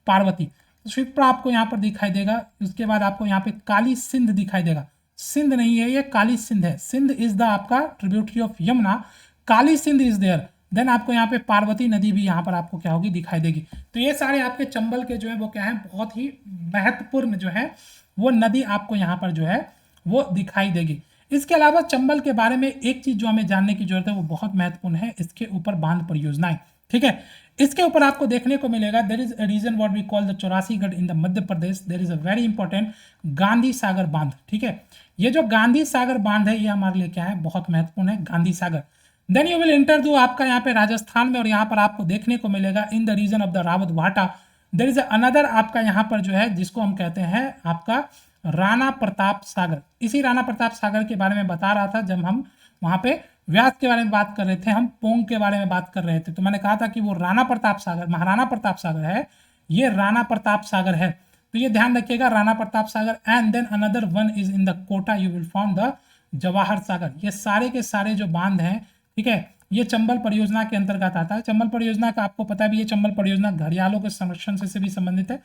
Speaker 1: पार्वती। शिप्रा आपको यहाँ पर दिखाई देगा। उसके बाद आपको यहाँ पे काली सिंध दिखाई देगा। सिंध नहीं है, ये काली सिंध है। सिंध इज द आपका tributary of Yamuna, Kali Sindh is there. Then आपको यहाँ पे पार्वती नदी भी यहाँ पर आपको क्या होगी, दिखाई देगी। तो ये सारे आपके चंबल के जो है वो क्या है, बहुत ही महत्वपूर्ण जो है वो नदी आपको यहाँ पर जो है वो दिखाई देगी। इसके अलावा चंबल के बारे में एक चीज जो हमें जानने की जरूरत है वो बहुत महत्वपूर्ण है, इसके ऊपर बांध परियोजनाएं। ठीक है, इसके ऊपर आपको देखने को मिलेगा there is a region what we call the Chaurasigarh in the Madhya Pradesh, there is a very important Gandhi Sagar बांध। ठीक है, ये जो गांधी सागर बांध है ये हमारे लिए क्या है, बहुत महत्वपूर्ण है, Gandhi Sagar. Then you will enter दो आपका यहाँ पे राजस्थान में, और यहाँ पर आपको देखने को मिलेगा in the region of the Rawat Bhata there is another आपका यहाँ पर जो है जिसको हम कहते हैं आपका राणा प्रताप सागर। इसी राणा प्रताप सागर के बारे में बता रहा था जब हम वहां पे व्यास के बारे में बात कर रहे थे, हम पोंग के बारे में बात कर रहे थे। तो मैंने कहा था कि वो राणा प्रताप सागर, महाराणा प्रताप सागर है, ये राणा प्रताप सागर है। तो ये ध्यान रखिएगा, Rana Pratap Sagar. And then another one is in the Kota, you will found the Jawahar Sagar. ये सारे के सारे जो बांध हैं, ठीक है, ये चंबल परियोजना के अंतर्गत आता है। चंबल परियोजना का आपको पता भी है, चंबल परियोजना घड़ियालों के संरक्षण से भी संबंधित है।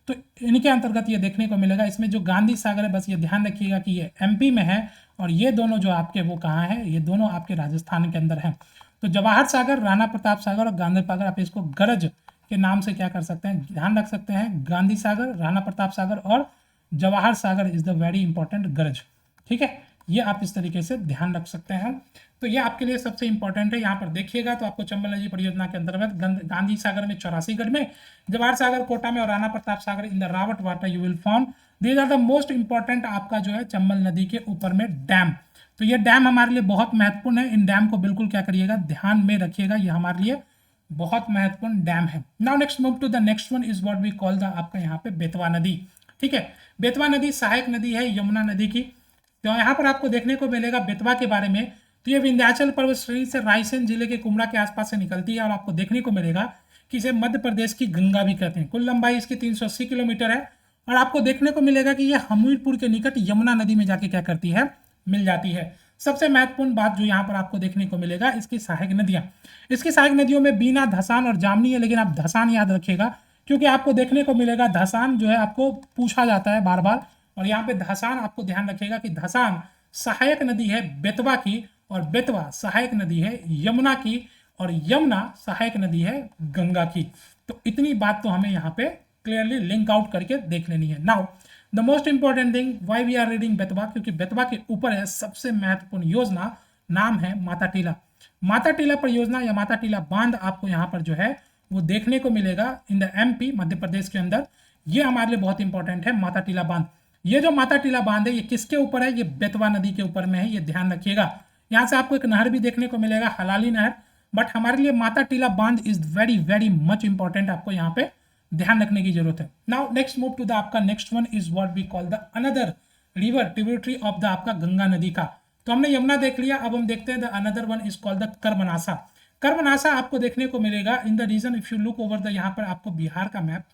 Speaker 1: तो इनके अंतर्गत ये देखने को मिलेगा। इसमें जो गांधी सागर है, बस ये ध्यान रखिएगा कि ये एमपी में है, और ये दोनों जो आपके वो कहाँ है, ये दोनों आपके राजस्थान के अंदर हैं। तो जवाहर सागर, राणा प्रताप सागर और गांधी सागर, आप इसको गरज के नाम से क्या कर सकते हैं, ध्यान रख सकते हैं। गांधी सागर, राणा प्रताप सागर और Jawahar Sagar is the very important गरज। ठीक है, ये आप इस तरीके से ध्यान रख सकते हैं। तो ये आपके लिए सबसे इंपॉर्टेंट है। यहाँ पर देखिएगा तो आपको चंबल नदी परियोजना के अंतर्गत गांधी सागर में चौरासीगढ़ में, जवाहर सागर कोटा में और राणा प्रताप सागर इन द रावट water you will found. These are the most important आपका जो है चंबल नदी के ऊपर में डैम। तो ये डैम हमारे लिए बहुत महत्वपूर्ण है। इन डैम को बिल्कुल क्या करिएगा, ध्यान में रखिएगा, ये हमारे लिए बहुत महत्वपूर्ण डैम है। Now next move to the next one is what we call the आपका यहाँ पे बेतवा नदी। ठीक है, बेतवा नदी सहायक नदी है यमुना नदी की। तो यहाँ पर आपको देखने को मिलेगा बेतवा के बारे में, तो ये विंध्याचल पर्वत श्रेणी से रायसेन जिले के कुमरा के आसपास से निकलती है और आपको देखने को मिलेगा कि इसे मध्य प्रदेश की गंगा भी कहते हैं। कुल लंबाई इसकी 380 किलोमीटर है और आपको देखने को मिलेगा कि यह हमीरपुर के निकट यमुना नदी में जाके क्या करती है, मिल जाती है। सबसे महत्वपूर्ण बात जो यहाँ पर आपको देखने को मिलेगा, इसकी सहायक नदियां। इसकी सहायक नदियों में बीना, धसान और जामनी है, लेकिन आप धसान याद रखिएगा क्योंकि आपको देखने को मिलेगा धसान जो है आपको पूछा जाता है बार बार, और यहाँ पे धसान आपको ध्यान रखिएगा कि धसान सहायक नदी है बेतवा की और बेतवा सहायक नदी है यमुना की और यमुना सहायक नदी है गंगा की। तो इतनी बात तो हमें यहाँ पे क्लियरली लिंक आउट करके देख लेनी है। Now the most important thing why we are reading Betwa, क्योंकि बेतवा के ऊपर है सबसे महत्वपूर्ण योजना, नाम है माता टीला। माता टीला परियोजना या माता टीला बांध आपको यहाँ पर जो है वो देखने को मिलेगा in the MP, Madhya Pradesh के अंदर। ये हमारे लिए बहुत इंपॉर्टेंट है माता टीला बांध। ये जो माता टीला बांध है ये किसके ऊपर है, ये बेतवा नदी के ऊपर में है, ये ध्यान रखिएगा। यहाँ से आपको एक नहर भी देखने को मिलेगा, हलाली नहर, बट हमारे लिए माता टीला बांध is very very much important, आपको यहाँ पे ध्यान रखने की जरूरत है। Now next move to the आपका next one is what we call the another river tributary of the आपका गंगा नदी का। तो हमने यमुना देख लिया, अब हम देखते हैं the another one is called the Karmanasa. Karmanasa आपको देखने को मिलेगा in the region, if you look over the, यहाँ पर आपको बिहार का मैप,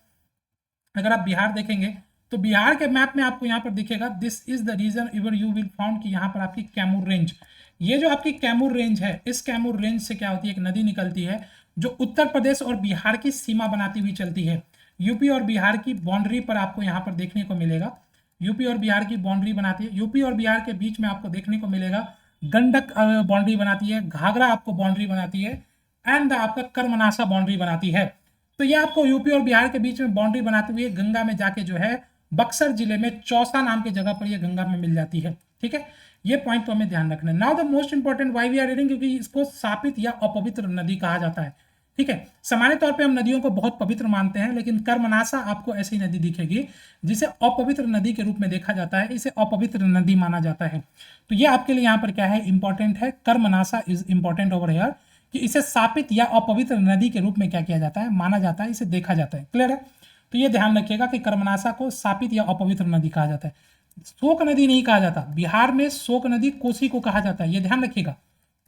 Speaker 1: अगर आप बिहार देखेंगे तो बिहार के मैप में आपको यहाँ पर दिखेगा this is the region ever you will found कि यहाँ पर आपकी कैमूर रेंज, ये जो आपकी कैमूर रेंज है, इस कैमूर रेंज से क्या होती है, एक नदी निकलती है जो उत्तर प्रदेश और बिहार की सीमा बनाती हुई चलती है। यूपी और बिहार की बाउंड्री पर आपको यहाँ पर देखने को मिलेगा, यूपी और बिहार की बाउंड्री बनाती है। यूपी और बिहार के बीच में आपको देखने को मिलेगा गंडक बाउंड्री बनाती है, घाघरा आपको बाउंड्री बनाती है एंड आपका कर्मनासा बाउंड्री बनाती है। तो ये आपको यूपी और बिहार के बीच में बाउंड्री बनाते हुए गंगा में जाके जो है बक्सर जिले में चौसा नाम की जगह पर ये गंगा में मिल जाती है। ठीक है, ये पॉइंट तो हमें ध्यान रखना है। Now the most important why we are reading, क्योंकि इसको शापित या अपवित्र नदी कहा जाता है। ठीक है, सामान्य तौर पे हम नदियों को बहुत पवित्र मानते हैं, लेकिन कर्मनासा आपको ऐसी नदी दिखेगी जिसे अपवित्र नदी के रूप में देखा जाता है, इसे अपवित्र नदी माना जाता है। तो ये आपके लिए यहाँ पर क्या है, इंपॉर्टेंट है। Karmanasa is important over here कि इसे शापित या अपवित्र नदी के रूप में क्या किया जाता है, माना जाता है, इसे देखा जाता है। क्लियर है, तो ये ध्यान रखिएगा कि कर्मनासा को शापित या अपवित्र नदी कहा जाता है। शोक नदी नहीं कहा जाता, बिहार में शोक नदी कोसी को कहा जाता है, ये ध्यान रखिएगा,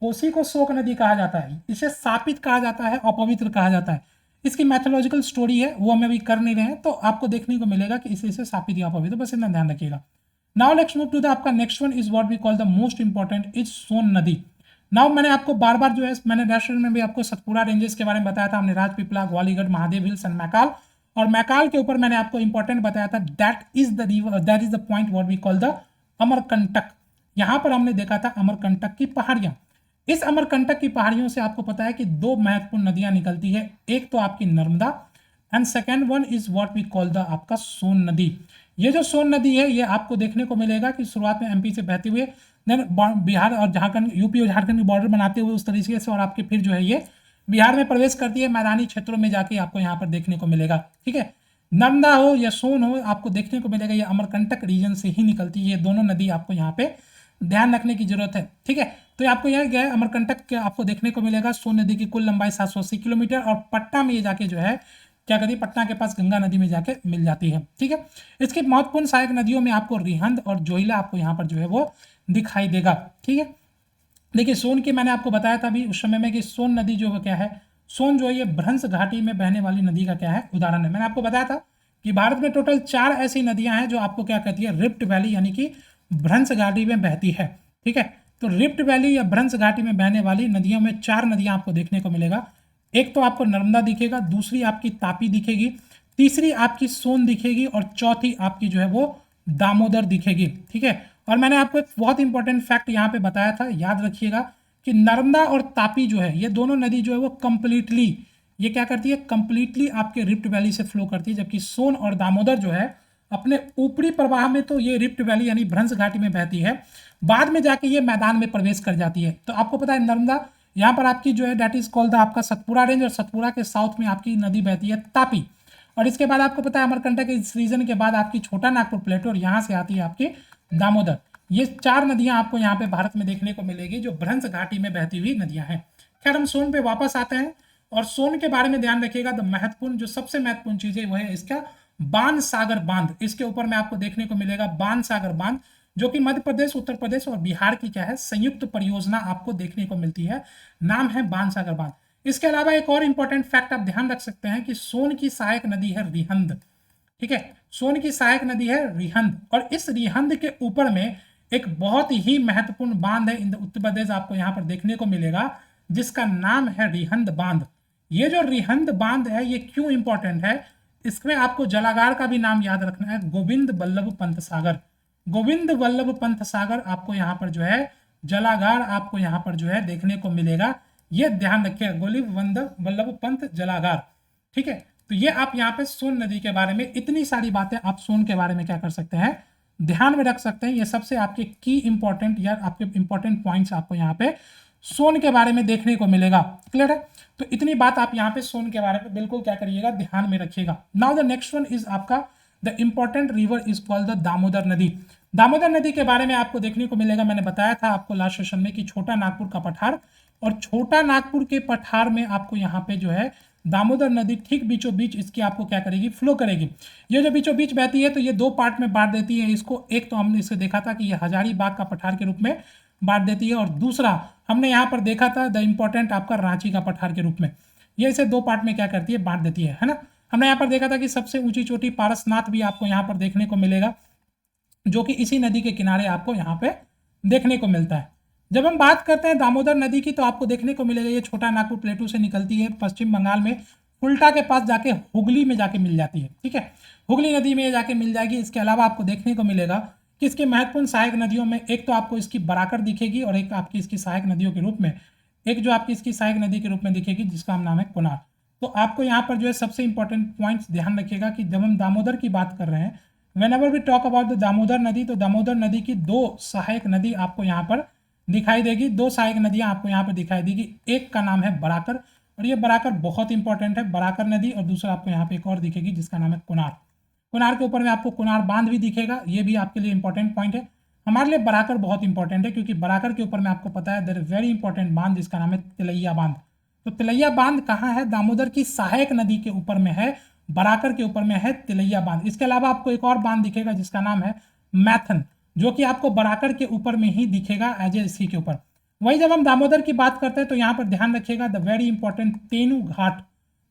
Speaker 1: कोसी को शोक नदी कहा जाता है, इसे शापित कहा जाता है, अपवित्र कहा जाता है। इसकी मैथोलॉजिकल स्टोरी है वो हम अभी कर नहीं रहे हैं, तो आपको देखने को मिलेगा कि इसे शापित या अपवित्र, बस इतना ध्यान रखिएगा। Now let's move to the आपका next one is what we call the most important is Son नदी। नाउ मैंने आपको बार बार जो है, मैंने नेशनल में भी आपको सतपुरा रेंजेस के बारे में बताया था, हमने राजपीपला, ग्वालीगढ़, महादेव हिल्स एंड मैकाल, और मैकाल के ऊपर मैंने आपको इंपॉर्टेंट बताया था that is the river, that is the point what we call the Amarkantak. यहां पर हमने देखा था अमरकंटक की पहाड़ियां। इस अमरकंटक की पहाड़ियों से आपको पता है कि दो महत्वपूर्ण नदियां निकलती है, एक तो आपकी Narmada and second one is what we call the आपका सोन नदी। ये जो सोन नदी है ये आपको देखने को मिलेगा कि शुरुआत में एमपी से बहते हुए देन बिहार और झारखंड, यूपी और झारखंड की बॉर्डर बनाते हुए उस तरीके से, और आपके फिर जो है ये बिहार में प्रवेश करती है, मैदानी क्षेत्रों में जाके आपको यहाँ पर देखने को मिलेगा। ठीक है, नर्मदा हो या सोन हो, आपको देखने को मिलेगा ये अमरकंटक रीजन से ही निकलती है। ये दोनों नदी आपको यहाँ पे ध्यान रखने की जरूरत है। ठीक है, तो आपको यहाँ गया अमरकंटक के आपको देखने को मिलेगा, सोन नदी की कुल लंबाई 780 किलोमीटर, और पटना में ये जाके जो है क्या करती है, पटना के पास गंगा नदी में जाके मिल जाती है। ठीक है, इसकी महत्वपूर्ण सहायक नदियों में आपको रिहंद और जोइला आपको यहाँ पर जो है वो दिखाई देगा। ठीक है, देखिए सोन की मैंने आपको बताया था अभी उस समय में कि सोन नदी जो क्या है, सोन जो है ये भ्रंश घाटी में बहने वाली नदी का क्या है, उदाहरण है। मैंने आपको बताया था कि भारत में टोटल 4 ऐसी नदियां हैं जो आपको क्या कहती है, रिफ्ट वैली यानी कि भ्रंश घाटी में बहती है। ठीक है, तो रिफ्ट वैली या भ्रंश घाटी में बहने वाली नदियों में 4 नदियां आपको देखने को मिलेगा। एक तो आपको नर्मदा दिखेगा, दूसरी आपकी तापी दिखेगी, तीसरी आपकी सोन दिखेगी, और चौथी आपकी जो है वो दामोदर दिखेगी। ठीक है, और मैंने आपको एक बहुत इंपॉर्टेंट फैक्ट यहाँ पे बताया था, याद रखिएगा कि नर्मदा और तापी जो है ये दोनों नदी जो है वो कंप्लीटली ये क्या करती है, कंप्लीटली आपके रिफ्ट वैली से फ्लो करती है, जबकि सोन और दामोदर जो है अपने ऊपरी प्रवाह में तो ये रिफ्ट वैली यानी भ्रंश घाटी में बहती है, बाद में जाके ये मैदान में प्रवेश कर जाती है। तो आपको पता है नर्मदा यहाँ पर आपकी जो है दैट इज कॉल्ड आपका सतपुरा रेंज, और सतपुरा के साउथ में आपकी नदी बहती है तापी, और इसके बाद आपको पता है अमरकंटक इस रीजन के बाद आपकी छोटा नागपुर प्लेटो, और यहाँ से आती है आपकी दामोदर। ये 4 नदियां आपको यहाँ पे भारत में देखने को मिलेगी जो भ्रंश घाटी में बहती हुई नदियां हैं। खैर हम सोन पे वापस आते हैं, और सोन के बारे में ध्यान रखिएगा, तो महत्वपूर्ण जो सबसे महत्वपूर्ण चीज है वो है इसका बाण सागर बांध। इसके ऊपर में आपको देखने को मिलेगा बाण सागर बांध, जो कि मध्य प्रदेश, उत्तर प्रदेश और बिहार की क्या है, संयुक्त परियोजना आपको देखने को मिलती है। नाम है बाणसागर बांध। इसके अलावा एक और इंपॉर्टेंट फैक्ट आप ध्यान रख सकते हैं कि सोन की सहायक नदी है रिहंद। ठीक है, सोन की सहायक नदी है रिहंद, और इस रिहंद के ऊपर में एक बहुत ही महत्वपूर्ण बांध है इन उत्तर प्रदेश आपको यहाँ पर देखने को मिलेगा, जिसका नाम है रिहंद बांध। ये जो रिहंद बांध है ये क्यों इंपॉर्टेंट है, इसमें आपको जलागार का भी नाम याद रखना है, गोविंद वल्लभ पंत सागर। गोविंद वल्लभ पंत सागर आपको यहाँ पर जो है जलागार आपको यहाँ पर जो है देखने को मिलेगा, ये ध्यान रखिएगा, गोविंद वल्लभ पंत जलागार। ठीक है, तो ये आप यहाँ पे सोन नदी के बारे में इतनी सारी बातें आप सोन के बारे में क्या कर सकते हैं, ध्यान में रख सकते हैं। ये सबसे आपके की इंपॉर्टेंट या आपके इंपॉर्टेंट पॉइंट्स आपको यहाँ पे सोन के बारे में देखने को मिलेगा। क्लियर है, तो इतनी बात आप यहाँ पे सोन के बारे में बिल्कुल क्या करिएगा, ध्यान में रखिएगा। Now the next one is आपका the important river is called the Damodar नदी। दामोदर नदी के बारे में आपको देखने को मिलेगा, मैंने बताया था आपको लास्ट सेशन में कि छोटा नागपुर का पठार, और छोटा नागपुर के पठार में आपको यहाँ पे जो है दामोदर नदी ठीक बीचों बीच इसकी आपको क्या करेगी, फ्लो करेगी। ये जो बीचों बीच बहती है तो ये दो पार्ट में बांट देती है इसको। एक तो हमने इसे देखा था कि ये हजारीबाग का पठार के रूप में बांट देती है, और दूसरा हमने यहाँ पर देखा था द इंपॉर्टेंट आपका रांची का पठार के रूप में। ये इसे दो पार्ट में क्या करती है, बांट देती है ना। हमने यहाँ पर देखा था कि सबसे ऊंची चोटी पारसनाथ भी आपको यहाँ पर देखने को मिलेगा, जो कि इसी नदी के किनारे आपको यहाँ पे देखने को मिलता है। जब हम बात करते हैं दामोदर नदी की तो आपको देखने को मिलेगा ये छोटा नागपुर प्लेटू से निकलती है, पश्चिम बंगाल में फुल्टा के पास जाके हुगली में जाके मिल जाती है। ठीक है, हुगली नदी में जाके मिल जाएगी। इसके अलावा आपको देखने को मिलेगा कि इसके महत्वपूर्ण सहायक नदियों में एक तो आपको इसकी बराकर दिखेगी, और एक आपकी इसकी सहायक नदियों के रूप में एक जो आपकी इसकी सहायक नदी के रूप में दिखेगी जिसका नाम है कोनार। तो आपको यहाँ पर जो है सबसे इंपॉर्टेंट पॉइंट्स ध्यान रखिएगा कि जब हम दामोदर की बात कर रहे हैं, whenever we talk about the Damodar नदी, तो दामोदर नदी की दो सहायक नदी आपको यहाँ पर दिखाई देगी। दो सहायक नदियाँ आपको यहाँ पर दिखाई देगी, एक का नाम है बराकर, और ये बराकर बहुत इंपॉर्टेंट है, बराकर नदी, और दूसरा आपको यहाँ पे एक और दिखेगी जिसका नाम है कोनार। कोनार के ऊपर में आपको कोनार बांध भी दिखेगा, ये भी आपके लिए इंपॉर्टेंट पॉइंट है। हमारे लिए बराकर बहुत इंपॉर्टेंट है क्योंकि बराकर के ऊपर में आपको पता है देयर इज वेरी इंपॉर्टेंट बांध जिसका नाम है तिलैया बांध। तो तिलैया बांध कहाँ है, दामोदर की सहायक नदी के ऊपर में है, बराकर के ऊपर में है तिलैया बांध। इसके अलावा आपको एक और बांध दिखेगा जिसका नाम है मैथन, जो कि आपको बराकर के ऊपर में ही दिखेगा एज ए इसी के ऊपर। वही जब हम दामोदर की बात करते हैं तो यहाँ पर ध्यान रखिएगा द वेरी इंपॉर्टेंट तेनू घाट।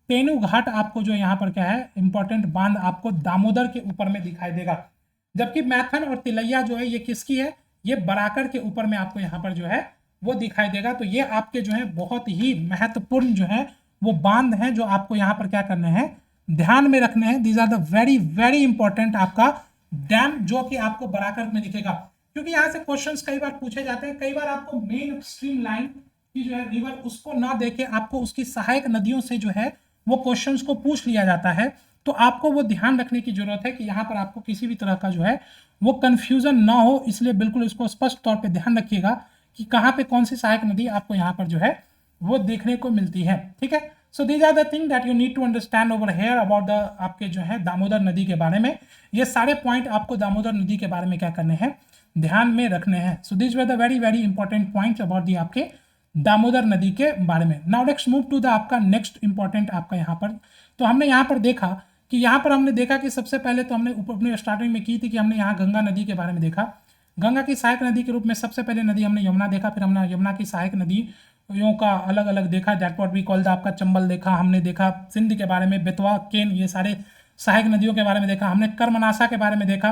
Speaker 1: तेनू घाट आपको जो यहाँ पर क्या है इंपॉर्टेंट बांध आपको दामोदर के ऊपर में दिखाई देगा, जबकि मैथन और तिलैया जो है ये किसकी है, ये बराकर के ऊपर में आपको यहाँ पर जो है वो दिखाई देगा। तो ये आपके जो है बहुत ही महत्वपूर्ण जो है वो बांध हैं जो आपको यहाँ पर क्या करने हैं, ध्यान में रखने हैं। These are the very very important आपका डैम जो कि आपको बराकर में दिखेगा, क्योंकि यहाँ से क्वेश्चंस कई बार पूछे जाते हैं। कई बार आपको मेन स्ट्रीम लाइन की जो है रिवर उसको ना देके आपको उसकी सहायक नदियों से जो है वो क्वेश्चंस को पूछ लिया जाता है। तो आपको वो ध्यान रखने की जरूरत है कि यहाँ पर आपको किसी भी तरह का जो है वो कंफ्यूजन ना हो, इसलिए बिल्कुल इसको स्पष्ट तौर पे ध्यान रखिएगा कि कहाँ पे कौन सी सहायक नदी आपको यहाँ पर जो है वो देखने को मिलती है। ठीक है, so these are the thing that you need to understand over here about the आपके जो है दामोदर नदी के बारे में। ये सारे पॉइंट आपको दामोदर नदी के बारे में क्या करने हैं, ध्यान में रखने हैं। So this were the very very important points about the आपके दामोदर नदी के बारे में। Now let's move to the आपका नेक्स्ट इंपॉर्टेंट आपका यहाँ पर। तो हमने यहाँ पर देखा कि यहाँ पर हमने देखा कि सबसे पहले तो हमने अपने स्टार्टिंग में की थी कि हमने यहाँ गंगा नदी के बारे में देखा। गंगा की सहायक नदी के रूप में सबसे पहले नदी हमने यमुना देखा, फिर हमने यमुना की सहायक नदियों का अलग अलग देखा, that what we call the आपका चंबल देखा, हमने देखा सिंध के बारे में, बेतवा, केन, ये सारे सहायक नदियों के बारे में देखा, हमने कर्मनाशा के बारे में देखा,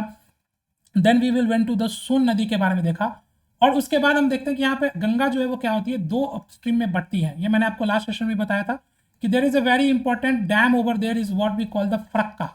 Speaker 1: then we will went to the Son नदी के बारे में देखा। और उसके बाद हम देखते हैं कि यहाँ पे गंगा जो है वो क्या होती है, दो अपस्ट्रीम में बढ़ती है। ये मैंने आपको लास्ट सेशन में बताया था कि there is a very important dam over there is what we call the Farakka.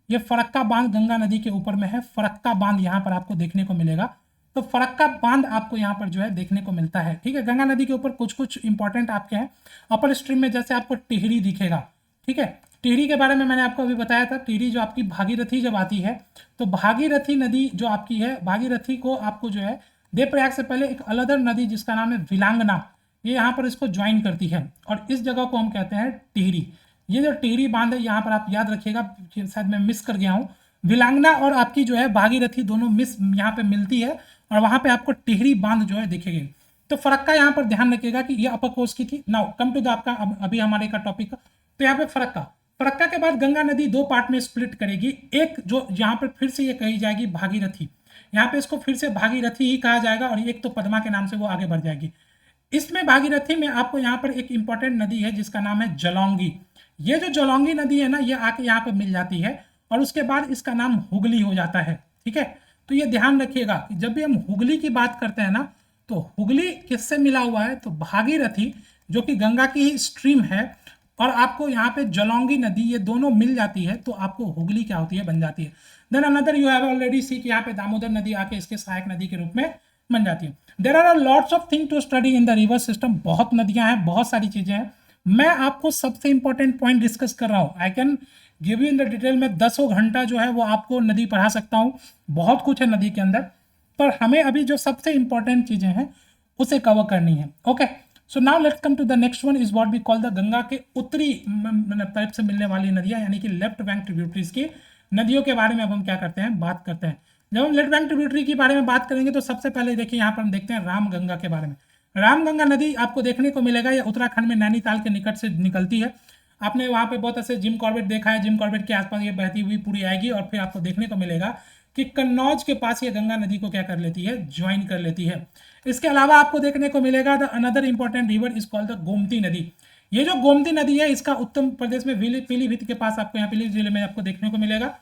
Speaker 1: ये फरक्का बांध गंगा नदी के ऊपर में है, फरक्का बांध यहाँ पर आपको देखने को मिलेगा। तो फरक्का बांध आपको यहाँ पर जो है देखने को मिलता है। ठीक है, गंगा नदी के ऊपर कुछ कुछ इंपॉर्टेंट आपके हैं अपर स्ट्रीम में, जैसे आपको टिहरी दिखेगा। ठीक है, टिहरी के बारे में मैंने आपको अभी बताया था। टिहरी जो आपकी भागीरथी जब आती है तो भागीरथी नदी जो आपकी है, भागीरथी को आपको जो है देवप्रयाग से पहले एक अलदर नदी जिसका नाम है विलांगना, ये यहाँ पर इसको ज्वाइन करती है और इस जगह को हम कहते हैं टिहरी। ये जो टिहरी बांध है यहाँ पर आप याद रखिएगा, शायद मैं मिस कर गया हूँ, विलांगना और आपकी जो है भागीरथी दोनों मिस यहाँ पे मिलती है और वहाँ पे आपको टिहरी बांध जो है दिखेगी। तो फरक्का यहाँ पर ध्यान रखिएगा कि ये अपर कोर्स की थी। नाउ कम टू द आपका अभी हमारे का टॉपिक का, तो यहाँ पे फरक्का के बाद गंगा नदी दो पार्ट में स्प्लिट करेगी। एक जो यहाँ पर फिर से ये कही जाएगी भागीरथी, यहाँ पे इसको फिर से भागीरथी ही कहा जाएगा, और एक तो पद्मा के नाम से वो आगे बढ़ जाएगी। इसमें भागीरथी में आपको यहाँ पर एक इंपॉर्टेंट नदी है जिसका नाम है जलौंगी। ये जो जलौंगी नदी है ना, ये आके यहाँ पर मिल जाती है, और उसके बाद इसका नाम हुगली हो जाता है। ठीक है, तो ये ध्यान रखिएगा कि जब भी हम हुगली की बात करते हैं ना, तो हुगली किससे मिला हुआ है, तो भागीरथी जो कि गंगा की ही स्ट्रीम है, और आपको यहाँ पे जलौंगी नदी, ये दोनों मिल जाती है तो आपको हुगली क्या होती है, बन जाती है। Then another you have already see कि यहाँ पे दामोदर नदी आके इसके सहायक नदी के रूप में बन जाती है। There are lots of thing to study in the river system, बहुत नदियां हैं, बहुत सारी चीजें हैं। मैं आपको सबसे इंपॉर्टेंट पॉइंट डिस्कस कर रहा हूँ। I can give you in the detail में 10 घंटा जो है वो आपको नदी पढ़ा सकता हूँ, बहुत कुछ है नदी के अंदर, पर हमें अभी जो सबसे इंपॉर्टेंट चीजें हैं उसे कवर करनी है। Okay, so now let's come to the next one is what we call the Ganga के उत्तरी पाइप से मिलने वाली नदियां, यानी कि लेफ्ट बैंक ट्रिब्यूटरीज की नदियों के बारे में अब हम क्या करते हैं, बात करते हैं। जब हम लेफ्ट बैंक ट्रिब्यूटरी के बारे में बात करेंगे तो सबसे पहले देखिए यहाँ पर हम देखते हैं रामगंगा के बारे में। रामगंगा नदी आपको देखने को मिलेगा, यह उत्तराखंड में नैनीताल के निकट से निकलती है। आपने वहाँ पे बहुत ऐसे जिम कॉर्बेट देखा है, जिम कॉर्बेट के आसपास ये बहती हुई पूरी आएगी, और फिर आपको देखने को मिलेगा कि कन्नौज के पास ये गंगा नदी को क्या कर लेती है, ज्वाइन कर लेती है। इसके अलावा आपको देखने को मिलेगा the another important river is called the Gomti नदी। ये जो गोमती नदी है इसका उत्तर प्रदेश में पीलीभीत के पास आपको यहाँ पीलीभीत जिले में आपको देखने को मिलेगा,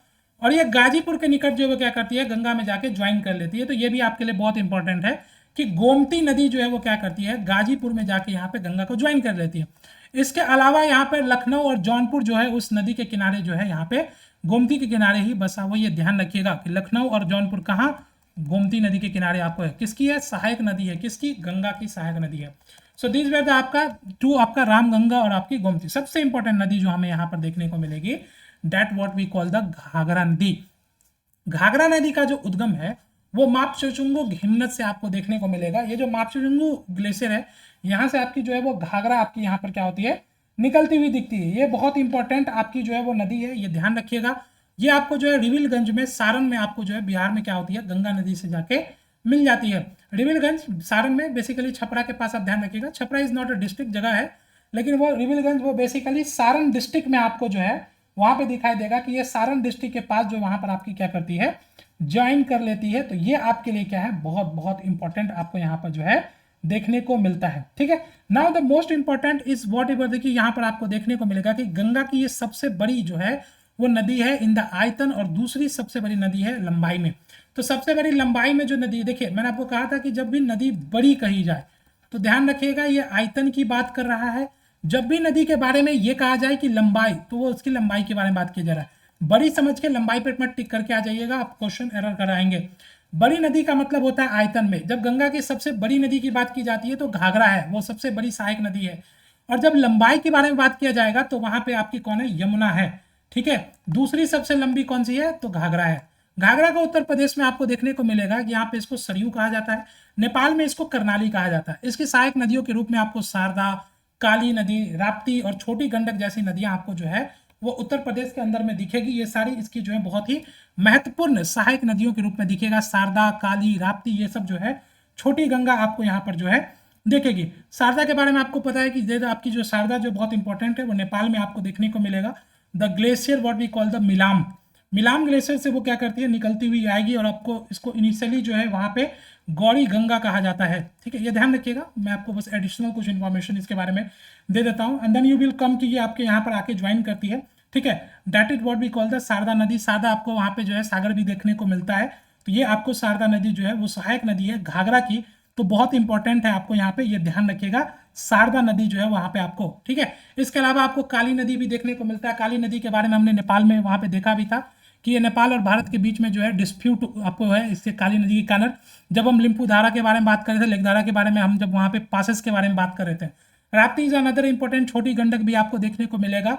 Speaker 1: और ये गाजीपुर के निकट जो वो क्या करती है, गंगा में जाके ज्वाइन कर लेती है। तो ये भी आपके लिए बहुत इंपॉर्टेंट है कि गोमती नदी जो है वो क्या करती है, गाजीपुर में जाके यहाँ पे गंगा को ज्वाइन कर लेती है। इसके अलावा यहाँ पर लखनऊ और जौनपुर जो है उस नदी के किनारे जो है, यहाँ पे गोमती के किनारे ही बसा हुआ। ये ध्यान रखिएगा कि लखनऊ और जौनपुर कहाँ, गोमती नदी के किनारे आपको है। किसकी है, सहायक नदी है, किसकी, गंगा की सहायक नदी है। सो दिस वेर आपका टू, आपका रामगंगा और आपकी गोमती। सबसे इंपॉर्टेंट नदी जो हमें यहाँ पर देखने को मिलेगी, that what we call the Ghaghara नदी। घाघरा नदी का जो उद्गम है वो मापचुचुंगु हिमनद से आपको देखने को मिलेगा। ये जो मापचुचुंगु ग्लेशियर है, यहाँ से आपकी जो है वो घाघरा आपकी यहाँ पर क्या होती है, निकलती हुई दिखती है। ये बहुत इंपॉर्टेंट आपकी जो है वो नदी है, ये ध्यान रखिएगा। ये आपको जो है रिविलगंज में, सारण में आपको जो है बिहार में क्या होती है, गंगा नदी से जाके मिल जाती है। रिविलगंज सारण में, बेसिकली छपरा के पास, आप ध्यान रखिएगा। Chhapra is not a district, जगह है, लेकिन वो रिविलगंज वो बेसिकली सारण डिस्ट्रिक्ट में आपको जो है वहां पे दिखाई देगा कि ये सारण डिस्ट्रिक्ट के पास जो वहां पर आपकी क्या करती है, ज्वाइन कर लेती है। तो ये आपके लिए क्या है, बहुत बहुत इंपॉर्टेंट आपको यहाँ पर जो है देखने को मिलता है। ठीक है, now the most important is what ever, देखिए यहाँ पर आपको देखने को मिलेगा कि गंगा की ये सबसे बड़ी जो है वो नदी है इन द आयतन, और दूसरी सबसे बड़ी नदी है लंबाई में। तो सबसे बड़ी लंबाई में जो नदी, देखिए मैंने आपको कहा था कि जब भी नदी बड़ी कही जाए तो ध्यान रखिएगा ये आयतन की बात कर रहा है। जब भी नदी के बारे में ये कहा जाए कि लंबाई, तो वो उसकी लंबाई के बारे में बात किया जा रहा है। बड़ी समझ के लंबाई पे मत टिक करके आ जाइएगा, आप क्वेश्चन एरर कराएंगे। बड़ी नदी का मतलब होता है आयतन में। जब गंगा की सबसे बड़ी नदी की बात की जाती है तो घाघरा है, वो सबसे बड़ी सहायक नदी है। और जब लंबाई के बारे में बात किया जाएगा तो वहां पे आपकी कौन है, यमुना है। ठीक है, दूसरी सबसे लंबी कौन सी है, तो घाघरा है। घाघरा को उत्तर प्रदेश में आपको देखने को मिलेगा कि यहाँ पे इसको सरयू कहा जाता है, नेपाल में इसको करनाली कहा जाता है। इसकी सहायक नदियों के रूप में आपको शारदा, काली नदी, राप्ती और छोटी गंडक जैसी नदियां आपको जो है वो उत्तर प्रदेश के अंदर में दिखेगी। ये सारी इसकी जो है बहुत ही महत्वपूर्ण सहायक नदियों के रूप में दिखेगा। शारदा, काली, राप्ती, ये सब जो है, छोटी गंगा आपको यहाँ पर जो है देखेगी। शारदा के बारे में आपको पता है कि आपकी जो शारदा जो बहुत इंपॉर्टेंट है वो नेपाल में आपको देखने को मिलेगा। The glacier what we call the Milam, Milam glacier से वो क्या करती है, निकलती हुई आएगी, और आपको इसको इनिशियली जो है वहां पे गौरी गंगा कहा जाता है। ठीक है, ये ध्यान रखिएगा, मैं आपको बस एडिशनल कुछ इन्फॉर्मेशन इसके बारे में दे देता हूँ। And then you will come कि ये आपके यहाँ पर आके ज्वाइन करती है। ठीक है, that is what we call the Sharda नदी। शारदा आपको वहाँ पे जो है सागर भी देखने को मिलता है। तो ये आपको शारदा नदी जो है वो सहायक नदी है घाघरा की, तो बहुत इंपॉर्टेंट है आपको यहाँ पे, ये ध्यान रखिएगा, शारदा नदी जो है वहाँ पे आपको। ठीक है, इसके अलावा आपको काली नदी भी देखने को मिलता है। काली नदी के बारे में हमने नेपाल में वहाँ पे देखा भी था कि ये नेपाल और भारत के बीच में जो है डिस्प्यूट आपको है इससे काली नदी के कारण। जब हम लिम्पू धारा के बारे में बात कर रहे थे, लेकधारा के बारे में, हम जब वहाँ पे पासेस के बारे में बात कर रहे थे। राप्ती इज अनदर इंपॉर्टेंट, छोटी गंडक भी आपको देखने को मिलेगा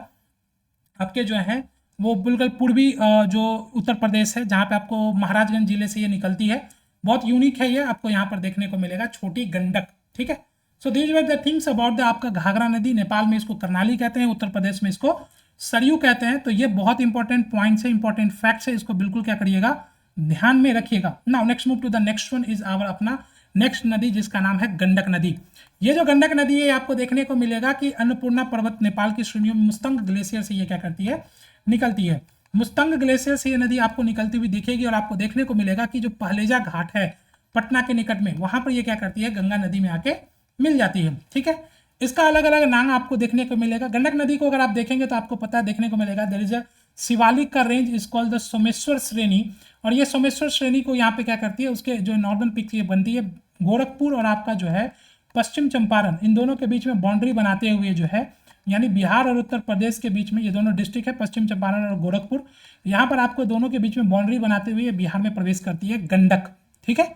Speaker 1: आपके जो है वो बिल्कुल पूर्वी जो उत्तर प्रदेश है, जहाँ पे आपको महाराजगंज जिले से ये निकलती है। बहुत यूनिक है ये, आपको यहाँ पर देखने को मिलेगा छोटी गंडक। ठीक है, so these were the things about the आपका घाघरा नदी। नेपाल में इसको करनाली कहते हैं, उत्तर प्रदेश में इसको सरयू कहते हैं। तो ये बहुत इंपॉर्टेंट पॉइंट्स है, इंपॉर्टेंट फैक्ट्स है, इसको बिल्कुल क्या करिएगा, ध्यान में रखिएगा। Now next move to the next one is our अपना नेक्स्ट नदी, जिसका नाम है गंडक नदी। ये जो गंडक नदी है आपको देखने को मिलेगा कि अन्नपूर्णा पर्वत नेपाल की श्रेणियों में मुस्तंग ग्लेशियर से ये क्या करती है, निकलती है। मुस्तंग ग्लेशियर से ये नदी आपको निकलती हुई दिखेगी और आपको देखने को मिलेगा कि जो पहलेजा घाट है पटना के निकट में, वहां पर ये क्या करती है, गंगा नदी में आके मिल जाती है। ठीक है, इसका अलग अलग नाम आपको देखने को मिलेगा। गंडक नदी को अगर आप देखेंगे तो आपको पता देखने को मिलेगा देयर इज अ शिवालिक का range is called the Someshwar श्रेणी, और ये सोमेश्वर श्रेणी को यहाँ पे क्या करती है, उसके जो नॉर्दर्न पिक ये बनती है गोरखपुर और आपका जो है पश्चिम चंपारण, इन दोनों के बीच में बाउंड्री बनाते हुए जो है, यानी बिहार और उत्तर प्रदेश के बीच में ये दोनों डिस्ट्रिक्ट है, पश्चिम चंपारण और गोरखपुर, यहाँ पर आपको दोनों के बीच में बाउंड्री बनाते हुए बिहार में प्रवेश करती है गंडक। ठीक है,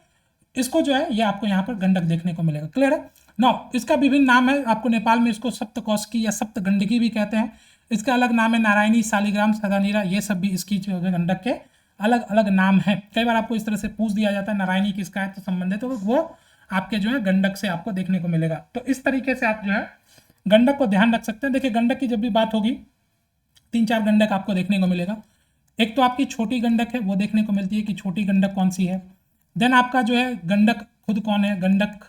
Speaker 1: इसको जो है ये आपको यहाँ पर गंडक देखने को मिलेगा। क्लियर है ना। इसका विभिन्न नाम है, आपको नेपाल में इसको सप्तकोष्की या सप्त गंडकी भी कहते हैं। इसका अलग नाम है नारायणी, शालिग्राम, सदानीरा, ये सब भी इसकी जो है गंडक के अलग अलग नाम है। कई बार आपको इस तरह से पूछ दिया जाता है नारायणी किसका है तो संबंधित, तो वो आपके जो है गंडक से आपको देखने को मिलेगा। तो इस तरीके से आप जो है गंडक को ध्यान रख सकते हैं। देखिए गंडक की जब भी बात होगी 3-4 गंडक आपको देखने को मिलेगा। एक तो आपकी छोटी गंडक है, वो देखने को मिलती है कि छोटी गंडक कौन सी है। देन आपका जो है गंडक खुद कौन है, गंडक,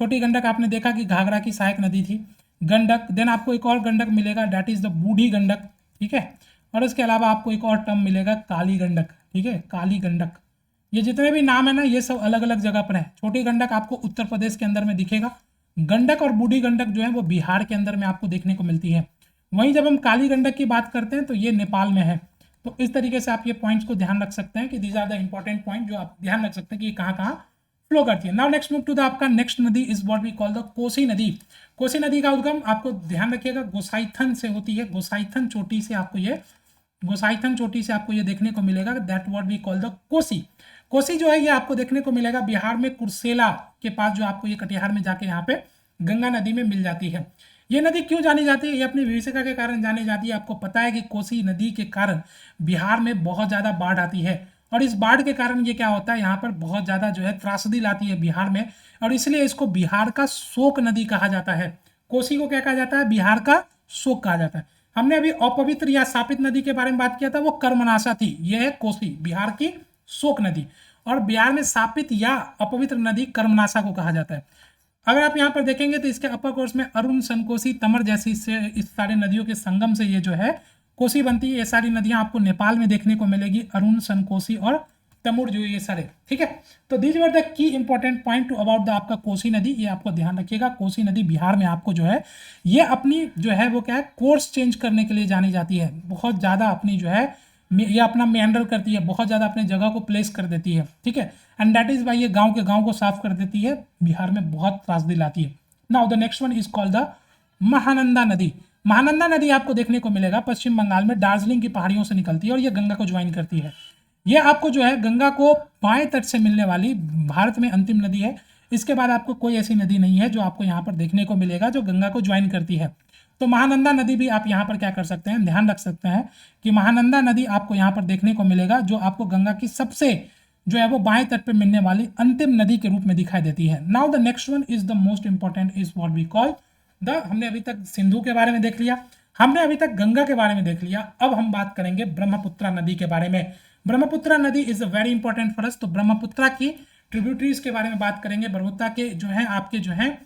Speaker 1: छोटी गंडक आपने देखा कि घाघरा की सहायक नदी थी गंडक। देन आपको एक और गंडक मिलेगा दैट इज द बूढ़ी गंडक। ठीक है, और इसके अलावा आपको एक और टर्म मिलेगा काली गंडक। ठीक है, काली गंडक। ये जितने भी नाम है ना ये सब अलग अलग जगह पर है। छोटी गंडक आपको उत्तर प्रदेश के अंदर में दिखेगा, गंडक और बूढ़ी गंडक जो है वो बिहार के अंदर में आपको देखने को मिलती है। वहीं जब हम काली गंडक की बात करते हैं तो ये नेपाल में है। तो इस तरीके से आप ये पॉइंट्स को ध्यान रख सकते हैं कि these are the important point जो आप ध्यान रख सकते हैं कि ये कहाँ कहाँ फ्लो करती है। Now next move to the आपका नेक्स्ट नदी is what we call the Kosi नदी। कोसी नदी का उद्गम आपको ध्यान रखिएगा गोसाईथन से होती है। गोसाईथन चोटी से आपको ये देखने को मिलेगा that what we call the Kosi. Kosi जो है ये आपको देखने को मिलेगा बिहार में कुर्सेला के पास, जो आपको ये कटिहार में जाके यहाँ पे गंगा नदी में मिल जाती है। ये नदी क्यों जानी जाती है, ये अपनी विभीषिका के कारण जानी जाती है। आपको पता है कि कोसी नदी के कारण बिहार में बहुत ज़्यादा बाढ़ आती है, और इस बाढ़ के कारण ये क्या होता है, यहाँ पर बहुत ज़्यादा जो है त्रासदी लाती है बिहार में, और इसलिए इसको बिहार का शोक नदी कहा जाता है। कोसी को क्या कहा जाता है, बिहार का शोक कहा जाता है। हमने अभी अपवित्र या शापित नदी के बारे में बात किया था, वो कर्मनाशा थी। यह है कोसी, बिहार की शोक नदी, और बिहार में शापित या अपवित्र नदी कर्मनाशा को कहा जाता है। अगर आप यहाँ पर देखेंगे तो इसके अपर कोर्स में अरुण, सनकोसी, तमर जैसी से इस सारे नदियों के संगम से ये जो है कोसी बनती है। ये सारी नदियां आपको नेपाल में देखने को मिलेगी, अरुण, सनकोसी और तमुर जो ये सारे। ठीक है, तो these were the key important point two about the आपका कोसी नदी। ये आपको ध्यान रखिएगा, कोसी नदी बिहार में आपको जो है ये अपनी जो है वो क्या है, कोर्स चेंज करने के लिए जानी जाती है। बहुत ज़्यादा अपनी जो है ये अपना मेंडर करती है, बहुत ज़्यादा अपने जगह को प्लेस कर देती है। ठीक है, एंड दैट इज वाई ये गांव के गांव को साफ कर देती है, बिहार में बहुत त्रासदी लाती है। Now the next one is called the Mahananda नदी। महानंदा नदी आपको देखने को मिलेगा पश्चिम बंगाल में, दार्जिलिंग की पहाड़ियों से निकलती है और ये गंगा को ज्वाइन करती है। ये आपको जो है गंगा को बाएं तट से मिलने वाली भारत में अंतिम नदी है। इसके बाद आपको कोई ऐसी नदी नहीं है जो आपको यहाँ पर देखने को मिलेगा जो गंगा को ज्वाइन करती है। तो महानंदा नदी भी आप यहाँ पर क्या कर सकते हैं, ध्यान रख सकते हैं कि महानंदा नदी आपको यहाँ पर देखने को मिलेगा, जो आपको गंगा की सबसे जो है वो बाएं तट पर मिलने वाली अंतिम नदी के रूप में दिखाई देती है। Now the next one is the most important is what we call the, हमने अभी तक सिंधु के बारे में देख लिया, हमने अभी तक गंगा के बारे में देख लिया, अब हम बात करेंगे ब्रह्मपुत्रा नदी के बारे में। ब्रह्मपुत्रा नदी is very important for us. तो ब्रह्मपुत्रा की ट्रिब्यूटरीज के बारे में बात करेंगे, ब्रह्मपुत्रा के जो है आपके जो है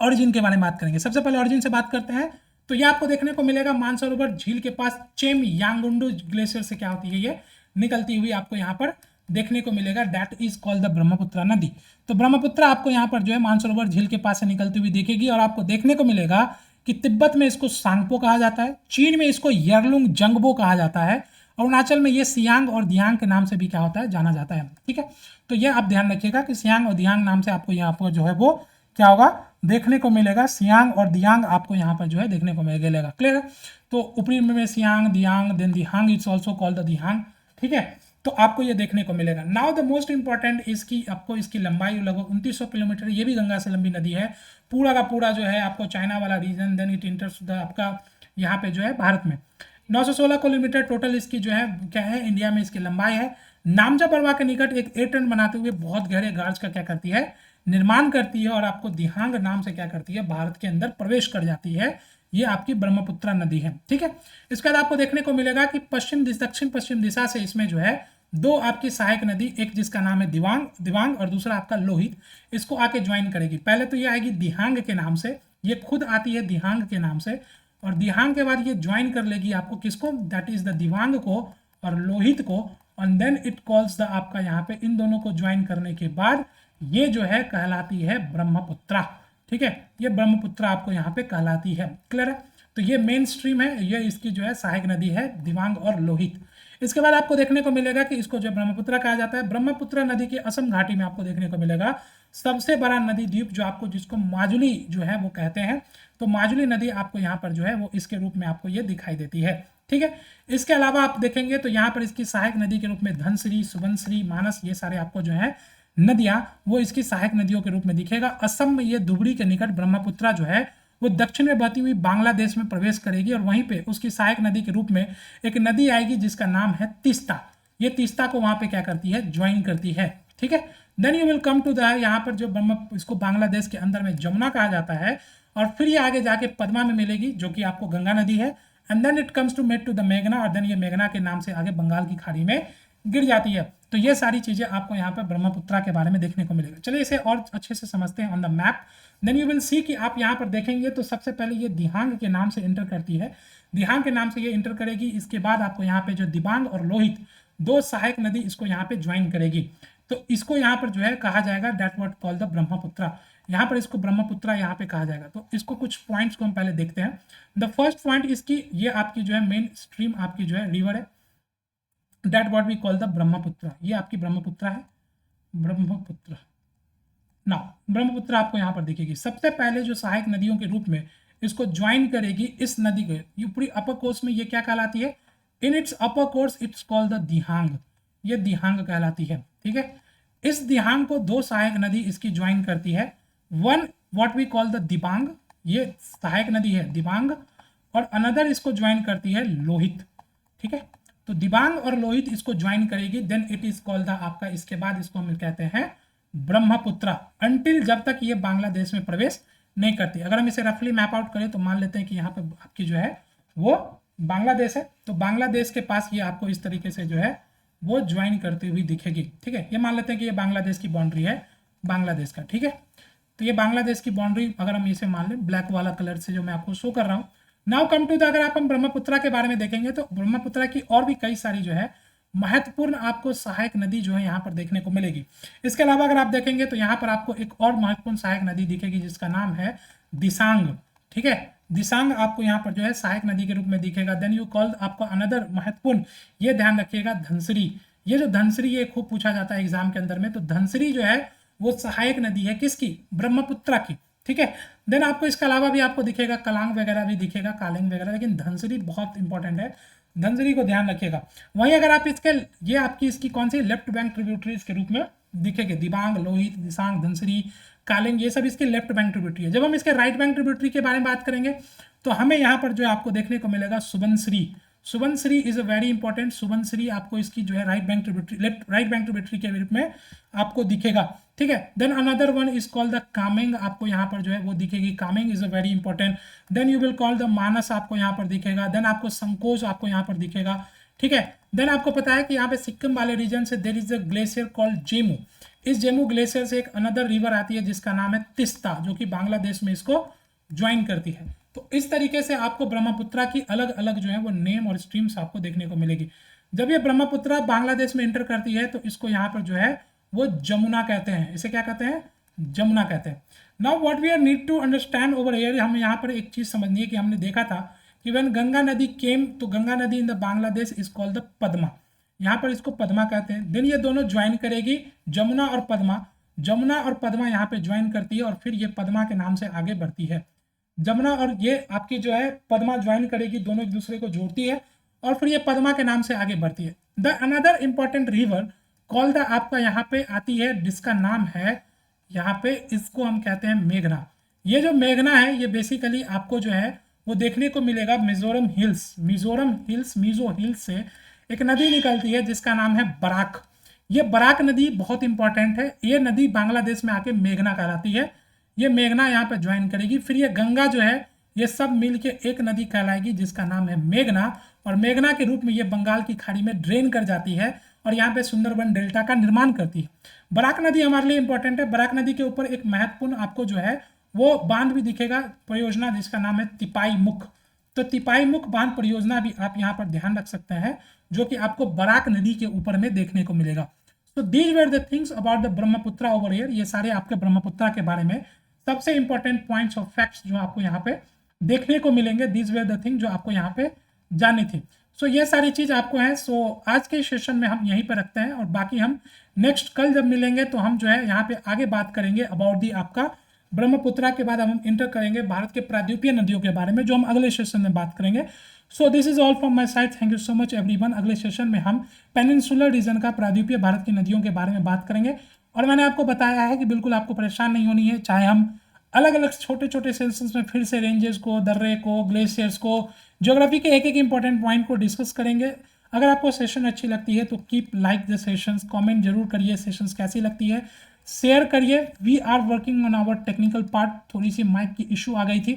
Speaker 1: ऑरिजिन के बारे में बात करेंगे। सबसे पहले ऑरिजिन से बात करते हैं तो ये आपको देखने को मिलेगा मानसरोवर झील के पास चेम यांगुंडू ग्लेशियर से क्या होती है, ये निकलती हुई आपको यहाँ पर देखने को मिलेगा, that is called the Brahmaputra नदी। तो ब्रह्मपुत्रा आपको यहाँ पर जो है मानसरोवर झील के पास से निकलती हुई दिखेगी, और आपको देखने को मिलेगा कि तिब्बत में इसको सांगपो कहा जाता है, चीन में इसको यरलुंग जंगबो कहा जाता है, अरुणाचल में ये सियांग और दियांग के नाम से भी क्या होता है, जाना जाता है। ठीक है, तो ये आप ध्यान रखिएगा कि सियांग और दियांग नाम से आपको यहाँ पर जो है वो क्या होगा, देखने को मिलेगा। सियांग और दियांग आपको यहाँ पर जो है देखने को मिलेगा। क्लियर है, तो ऊपरी में Siang, Diang, then Dihang, it's also called the Dihang. ठीक है, तो आपको ये देखने को मिलेगा। नाउ द मोस्ट इंपॉर्टेंट इसकी आपको इसकी लंबाई लगभग 2900 किलोमीटर, ये भी गंगा से लंबी नदी है। पूरा का पूरा जो है आपको चाइना वाला region, then it enters the आपका यहाँ पे जो है भारत में 916 किलोमीटर टोटल इसकी जो है क्या है, इंडिया में इसकी लंबाई है। नामजा परवा के निकट एक 8 टन बनाते हुए बहुत गहरे गार्ज का क्या करती है, निर्माण करती है, और आपको दिहांग नाम से क्या करती है, भारत के अंदर प्रवेश कर जाती है। ये आपकी ब्रह्मपुत्रा नदी है। ठीक है, इसके बाद आपको देखने को मिलेगा कि दक्षिण पश्चिम दिशा से इसमें जो है दो आपकी सहायक नदी, एक जिसका नाम है दिवांग और दूसरा आपका लोहित, इसको आके ज्वाइन करेगी। पहले तो ये आएगी दिहांग के नाम से, ये खुद आती है दिहांग के नाम से, और दिहांग के बाद ये ज्वाइन कर लेगी आपको किसको, दैट इज द दिवांग को और लोहित को, and then it calls the आपका यहाँ पे इन दोनों को ज्वाइन करने के बाद ये जो है कहलाती है ब्रह्मपुत्रा। ठीक है, ये ब्रह्मपुत्रा आपको यहाँ पे कहलाती है। क्लियर है, तो ये मेन स्ट्रीम है, ये इसकी जो है सहायक नदी है दिवांग और लोहित। इसके बाद आपको देखने को मिलेगा कि इसको जो ब्रह्मपुत्रा कहा जाता है। ब्रह्मपुत्रा नदी के असम घाटी में आपको देखने को मिलेगा सबसे बड़ा नदी द्वीप जो आपको जिसको माजुली जो है वो कहते हैं। तो माजुली नदी आपको यहाँ पर जो है वो इसके रूप में आपको ये दिखाई देती है। ठीक है, इसके अलावा आप देखेंगे तो यहाँ पर इसकी सहायक नदी के रूप में धनश्री, सुबनश्री, मानस, ये सारे आपको जो है नदियां वो इसकी सहायक नदियों के रूप में दिखेगा। असम में ये धुबरी के निकट ब्रह्मपुत्रा जो है वो दक्षिण में बहती हुई बांग्लादेश में प्रवेश करेगी और वहीं पे उसकी सहायक नदी के रूप में एक नदी आएगी जिसका नाम है तीस्ता। ये तीस्ता को वहां पे क्या करती है, ज्वाइन करती है। ठीक है, then you will come to the यहाँ पर जो इसको बांग्लादेश के अंदर में जमुना कहा जाता है और फिर ये आगे जाके पद्मा में मिलेगी जो कि आपको गंगा नदी है, and then it comes to meet to the मेघना, और देन ये मेघना के नाम से आगे बंगाल की खाड़ी में गिर जाती है। तो ये सारी चीजें आपको यहाँ पे ब्रह्मपुत्रा के बारे में देखने को मिलेगा। चलिए इसे और अच्छे से समझते हैं on the map. Then you will see कि आप यहाँ पर देखेंगे तो सबसे पहले ये दिहांग के नाम से इंटर करती है, दिहांग के नाम से ये इंटर करेगी। इसके बाद आपको यहाँ पे जो दिबांग और लोहित दो सहायक नदी इसको यहाँ पे ज्वाइन करेगी। तो इसको यहाँ पर जो है कहा जाएगा that what called the Brahmaputra, यहाँ पर इसको ब्रह्मपुत्रा यहाँ पे कहा जाएगा। तो इसको कुछ पॉइंट्स को हम पहले देखते हैं। द फर्स्ट पॉइंट इसकी ये आपकी जो है मेन स्ट्रीम आपकी जो है रिवर है, that what we call the Brahmaputra. ये आपकी ब्रह्मपुत्रा है, ब्रह्मपुत्रा। नाउ ब्रह्मपुत्र आपको यहाँ पर दिखेगी सबसे पहले जो सहायक नदियों के रूप में इसको ज्वाइन करेगी इस नदी को, ये पूरी अपर कोर्स में ये क्या कहलाती है, in its upper course it's called the Dihang, ये दिहांग कहलाती है। ठीक है, इस दिहांग को दो सहायक नदी इसकी ज्वाइन करती है, one what we call the Dibang, ये सहायक नदी है दिबांग, और अनदर इसको ज्वाइन करती है लोहित। ठीक है, तो दिबांग और लोहित इसको ज्वाइन करेगी, then it is called the आपका, इसके बाद इसको हम कहते हैं ब्रह्मपुत्रा, अंटिल जब तक ये बांग्लादेश में प्रवेश नहीं करती। अगर हम इसे रफली मैप आउट करें तो मान लेते हैं कि यहाँ पे आपकी जो है वो बांग्लादेश है, तो बांग्लादेश के पास ये आपको इस तरीके से जो है वो ज्वाइन करती हुई दिखेगी। ठीक है, ये मान लेते हैं कि ये बांग्लादेश की बाउंड्री है बांग्लादेश का। ठीक है, तो ये बांग्लादेश की बाउंड्री अगर हम इसे मान लें ब्लैक वाला कलर से जो मैं आपको शो कर रहा हूँ। नाउ कम टू द, अगर आप हम ब्रह्मपुत्रा के बारे में देखेंगे तो ब्रह्मपुत्रा की और भी कई सारी जो है महत्वपूर्ण आपको सहायक नदी जो है यहाँ पर देखने को मिलेगी। इसके अलावा अगर आप देखेंगे तो यहाँ पर आपको एक और महत्वपूर्ण सहायक नदी दिखेगी जिसका नाम है दिसांग। ठीक है, दिसांग आपको यहाँ पर जो है सहायक नदी के रूप में दिखेगा। देन यू कॉल आपको अनदर महत्वपूर्ण, ये ध्यान रखिएगा धनश्री, ये जो धनश्री ये खूब पूछा जाता है एग्जाम के अंदर में, तो धनश्री जो है वो सहायक नदी है किसकी, ब्रह्मपुत्रा की। ठीक है, देन आपको इसके अलावा भी आपको दिखेगा कलांग वगैरह भी दिखेगा, कालिंग वगैरह, लेकिन धनश्री बहुत इंपॉर्टेंट है, धनश्री को ध्यान रखिएगा। वहीं अगर आप इसके ये आपकी इसकी कौन सी लेफ्ट बैंक ट्रिब्यूटरीज के रूप में दिखेगी, दिबांग, लोहित, दिसांग, धनश्री, कालिंग, ये सब इसके लेफ्ट बैंक ट्रिब्यूटरी है। जब हम इसके राइट बैंक ट्रिब्यूटरी के बारे में बात करेंगे तो हमें यहाँ पर जो है आपको देखने को मिलेगा Subansiri. Subansiri is a very important, Subansiri आपको इसकी जो है right bank tributary, left right bank tributary के रूप में आपको दिखेगा। ठीक है, then another one is called the Kameng, आपको यहाँ पर जो है वो दिखेगी, Kameng is a very important. Then you will call the Manas, आपको यहाँ पर दिखेगा। देन आपको संकोच आपको यहाँ पर दिखेगा। ठीक है, देन आपको पता है कि यहाँ पे सिक्किम वाले रीजन से there is a glacier called Zemu, इस जेमू ग्लेशियर से एक अनदर रिवर आती है जिसका नाम है तिस्ता, जो कि बांग्लादेश में इसको ज्वाइन करती है। तो इस तरीके से आपको ब्रह्मपुत्रा की अलग अलग जो है वो नेम और स्ट्रीम्स आपको देखने को मिलेगी। जब ये ब्रह्मपुत्रा बांग्लादेश में एंटर करती है तो इसको यहाँ पर जो है वो जमुना कहते हैं, इसे क्या कहते हैं, जमुना कहते हैं। Now what we are need to understand over here, हम यहाँ पर एक चीज समझनी है कि हमने देखा था कि व्हेन गंगा नदी केम, तो गंगा नदी in the Bangladesh is called the Padma, यहाँ पर इसको पद्मा कहते हैं। देन ये दोनों ज्वाइन करेगी, जमुना और पद्मा, जमुना और पद्मा यहाँ पे ज्वाइन करती है और फिर ये पद्मा के नाम से आगे बढ़ती है। जमुना और ये आपकी जो है पद्मा ज्वाइन करेगी, दोनों एक दूसरे को जोड़ती है और फिर ये पद्मा के नाम से आगे बढ़ती है। The another important river call the आपका यहाँ पे आती है जिसका नाम है, यहाँ पे इसको हम कहते हैं मेघना। ये जो मेघना है ये बेसिकली आपको जो है वो देखने को मिलेगा मिजोरम हिल्स, मिजो हिल्स से एक नदी निकलती है जिसका नाम है बराक। ये बराक नदी बहुत इंपॉर्टेंट है, ये नदी बांग्लादेश में आके मेघना कहलाती है। ये मेघना यहाँ पे ज्वाइन करेगी, फिर ये गंगा जो है ये सब मिलके एक नदी कहलाएगी जिसका नाम है मेघना, और मेघना के रूप में ये बंगाल की खाड़ी में ड्रेन कर जाती है और यहाँ पे सुंदरबन डेल्टा का निर्माण करती है। बराक नदी हमारे लिए इंपॉर्टेंट है। बराक नदी के ऊपर एक महत्वपूर्ण आपको जो है वो बांध भी दिखेगा, परियोजना जिसका नाम है तिपाई मुख। तो तिपाई मुख बांध परियोजना भी आप यहाँ पर ध्यान रख सकते हैं, जो कि आपको बराक नदी के ऊपर में देखने को मिलेगा। तो these were the things about the Brahmaputra over here, ये सारे आपके ब्रह्मपुत्रा के बारे में सबसे इंपॉर्टेंट पॉइंट्स और फैक्ट्स जो आपको यहाँ पे देखने को मिलेंगे। दीज वेर द थिंग जो आपको यहाँ पे जाननी थी। सो ये सारी चीज आपको है। सो आज के सेशन में हम यहीं पर रखते हैं, और बाकी हम नेक्स्ट कल जब मिलेंगे तो हम जो है यहाँ पे आगे बात करेंगे अबाउट दी आपका ब्रह्मपुत्रा के बाद हम इंटर करेंगे भारत के प्रायद्वीपीय नदियों के बारे में, जो हम अगले सेशन में बात करेंगे। सो this is all from my side, thank you so much everyone. अगले सेशन में हम पेनिनसुलर रीजन का प्रायद्वीपीय भारत की नदियों के बारे में बात करेंगे। और मैंने आपको बताया है कि बिल्कुल आपको परेशान नहीं होनी है, चाहे हम अलग अलग छोटे छोटे सेशंस में फिर से रेंजेस को, दर्रे को, ग्लेशियर्स को, ज्योग्राफी के एक एक इंपॉर्टेंट पॉइंट को डिस्कस करेंगे। अगर आपको सेशन अच्छी लगती है तो keep like the sessions, comment जरूर करिए सेशंस कैसी लगती है, शेयर करिए। We are working on our technical part, थोड़ी सी माइक की इशू आ गई थी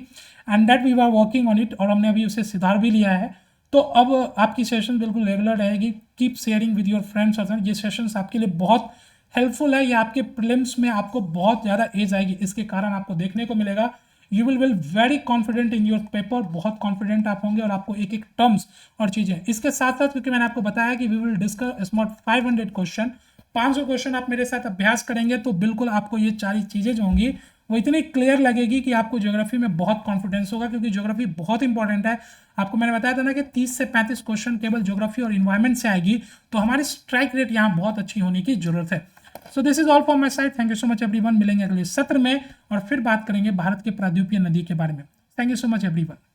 Speaker 1: and that we are working on it, और हमने अभी उसे सुधार भी लिया है। तो अब आपकी सेशन बिल्कुल रेगुलर रहेगी। Keep sharing with your friends और ये सेशंस आपके लिए बहुत हेल्पफुल है। ये आपके प्रीलिम्स में आपको बहुत ज़्यादा एज आएगी, इसके कारण आपको देखने को मिलेगा। You will very confident in your paper, बहुत कॉन्फिडेंट आप होंगे, और आपको एक एक टर्म्स और चीज़ें इसके साथ साथ, क्योंकि मैंने आपको बताया कि we will discuss smart 500 question, 500 question आप मेरे साथ अभ्यास करेंगे तो बिल्कुल आपको ये सारी चीज़ें जो होंगी वो इतनी क्लियर लगेगी कि आपको ज्योग्राफी में बहुत कॉन्फिडेंस होगा, क्योंकि ज्योग्राफी बहुत इंपॉर्टेंट है। आपको मैंने बताया था ना कि 30 से 35 क्वेश्चन केवल ज्योग्राफी और इन्वायरमेंट से आएगी, तो हमारी स्ट्राइक रेट यहाँ बहुत अच्छी होने की जरूरत है। सो this is all for my side, thank you so much everyone. मिलेंगे अगले सत्र में और फिर बात करेंगे भारत के प्रायद्वीपीय नदी के बारे में। Thank you so much everyone.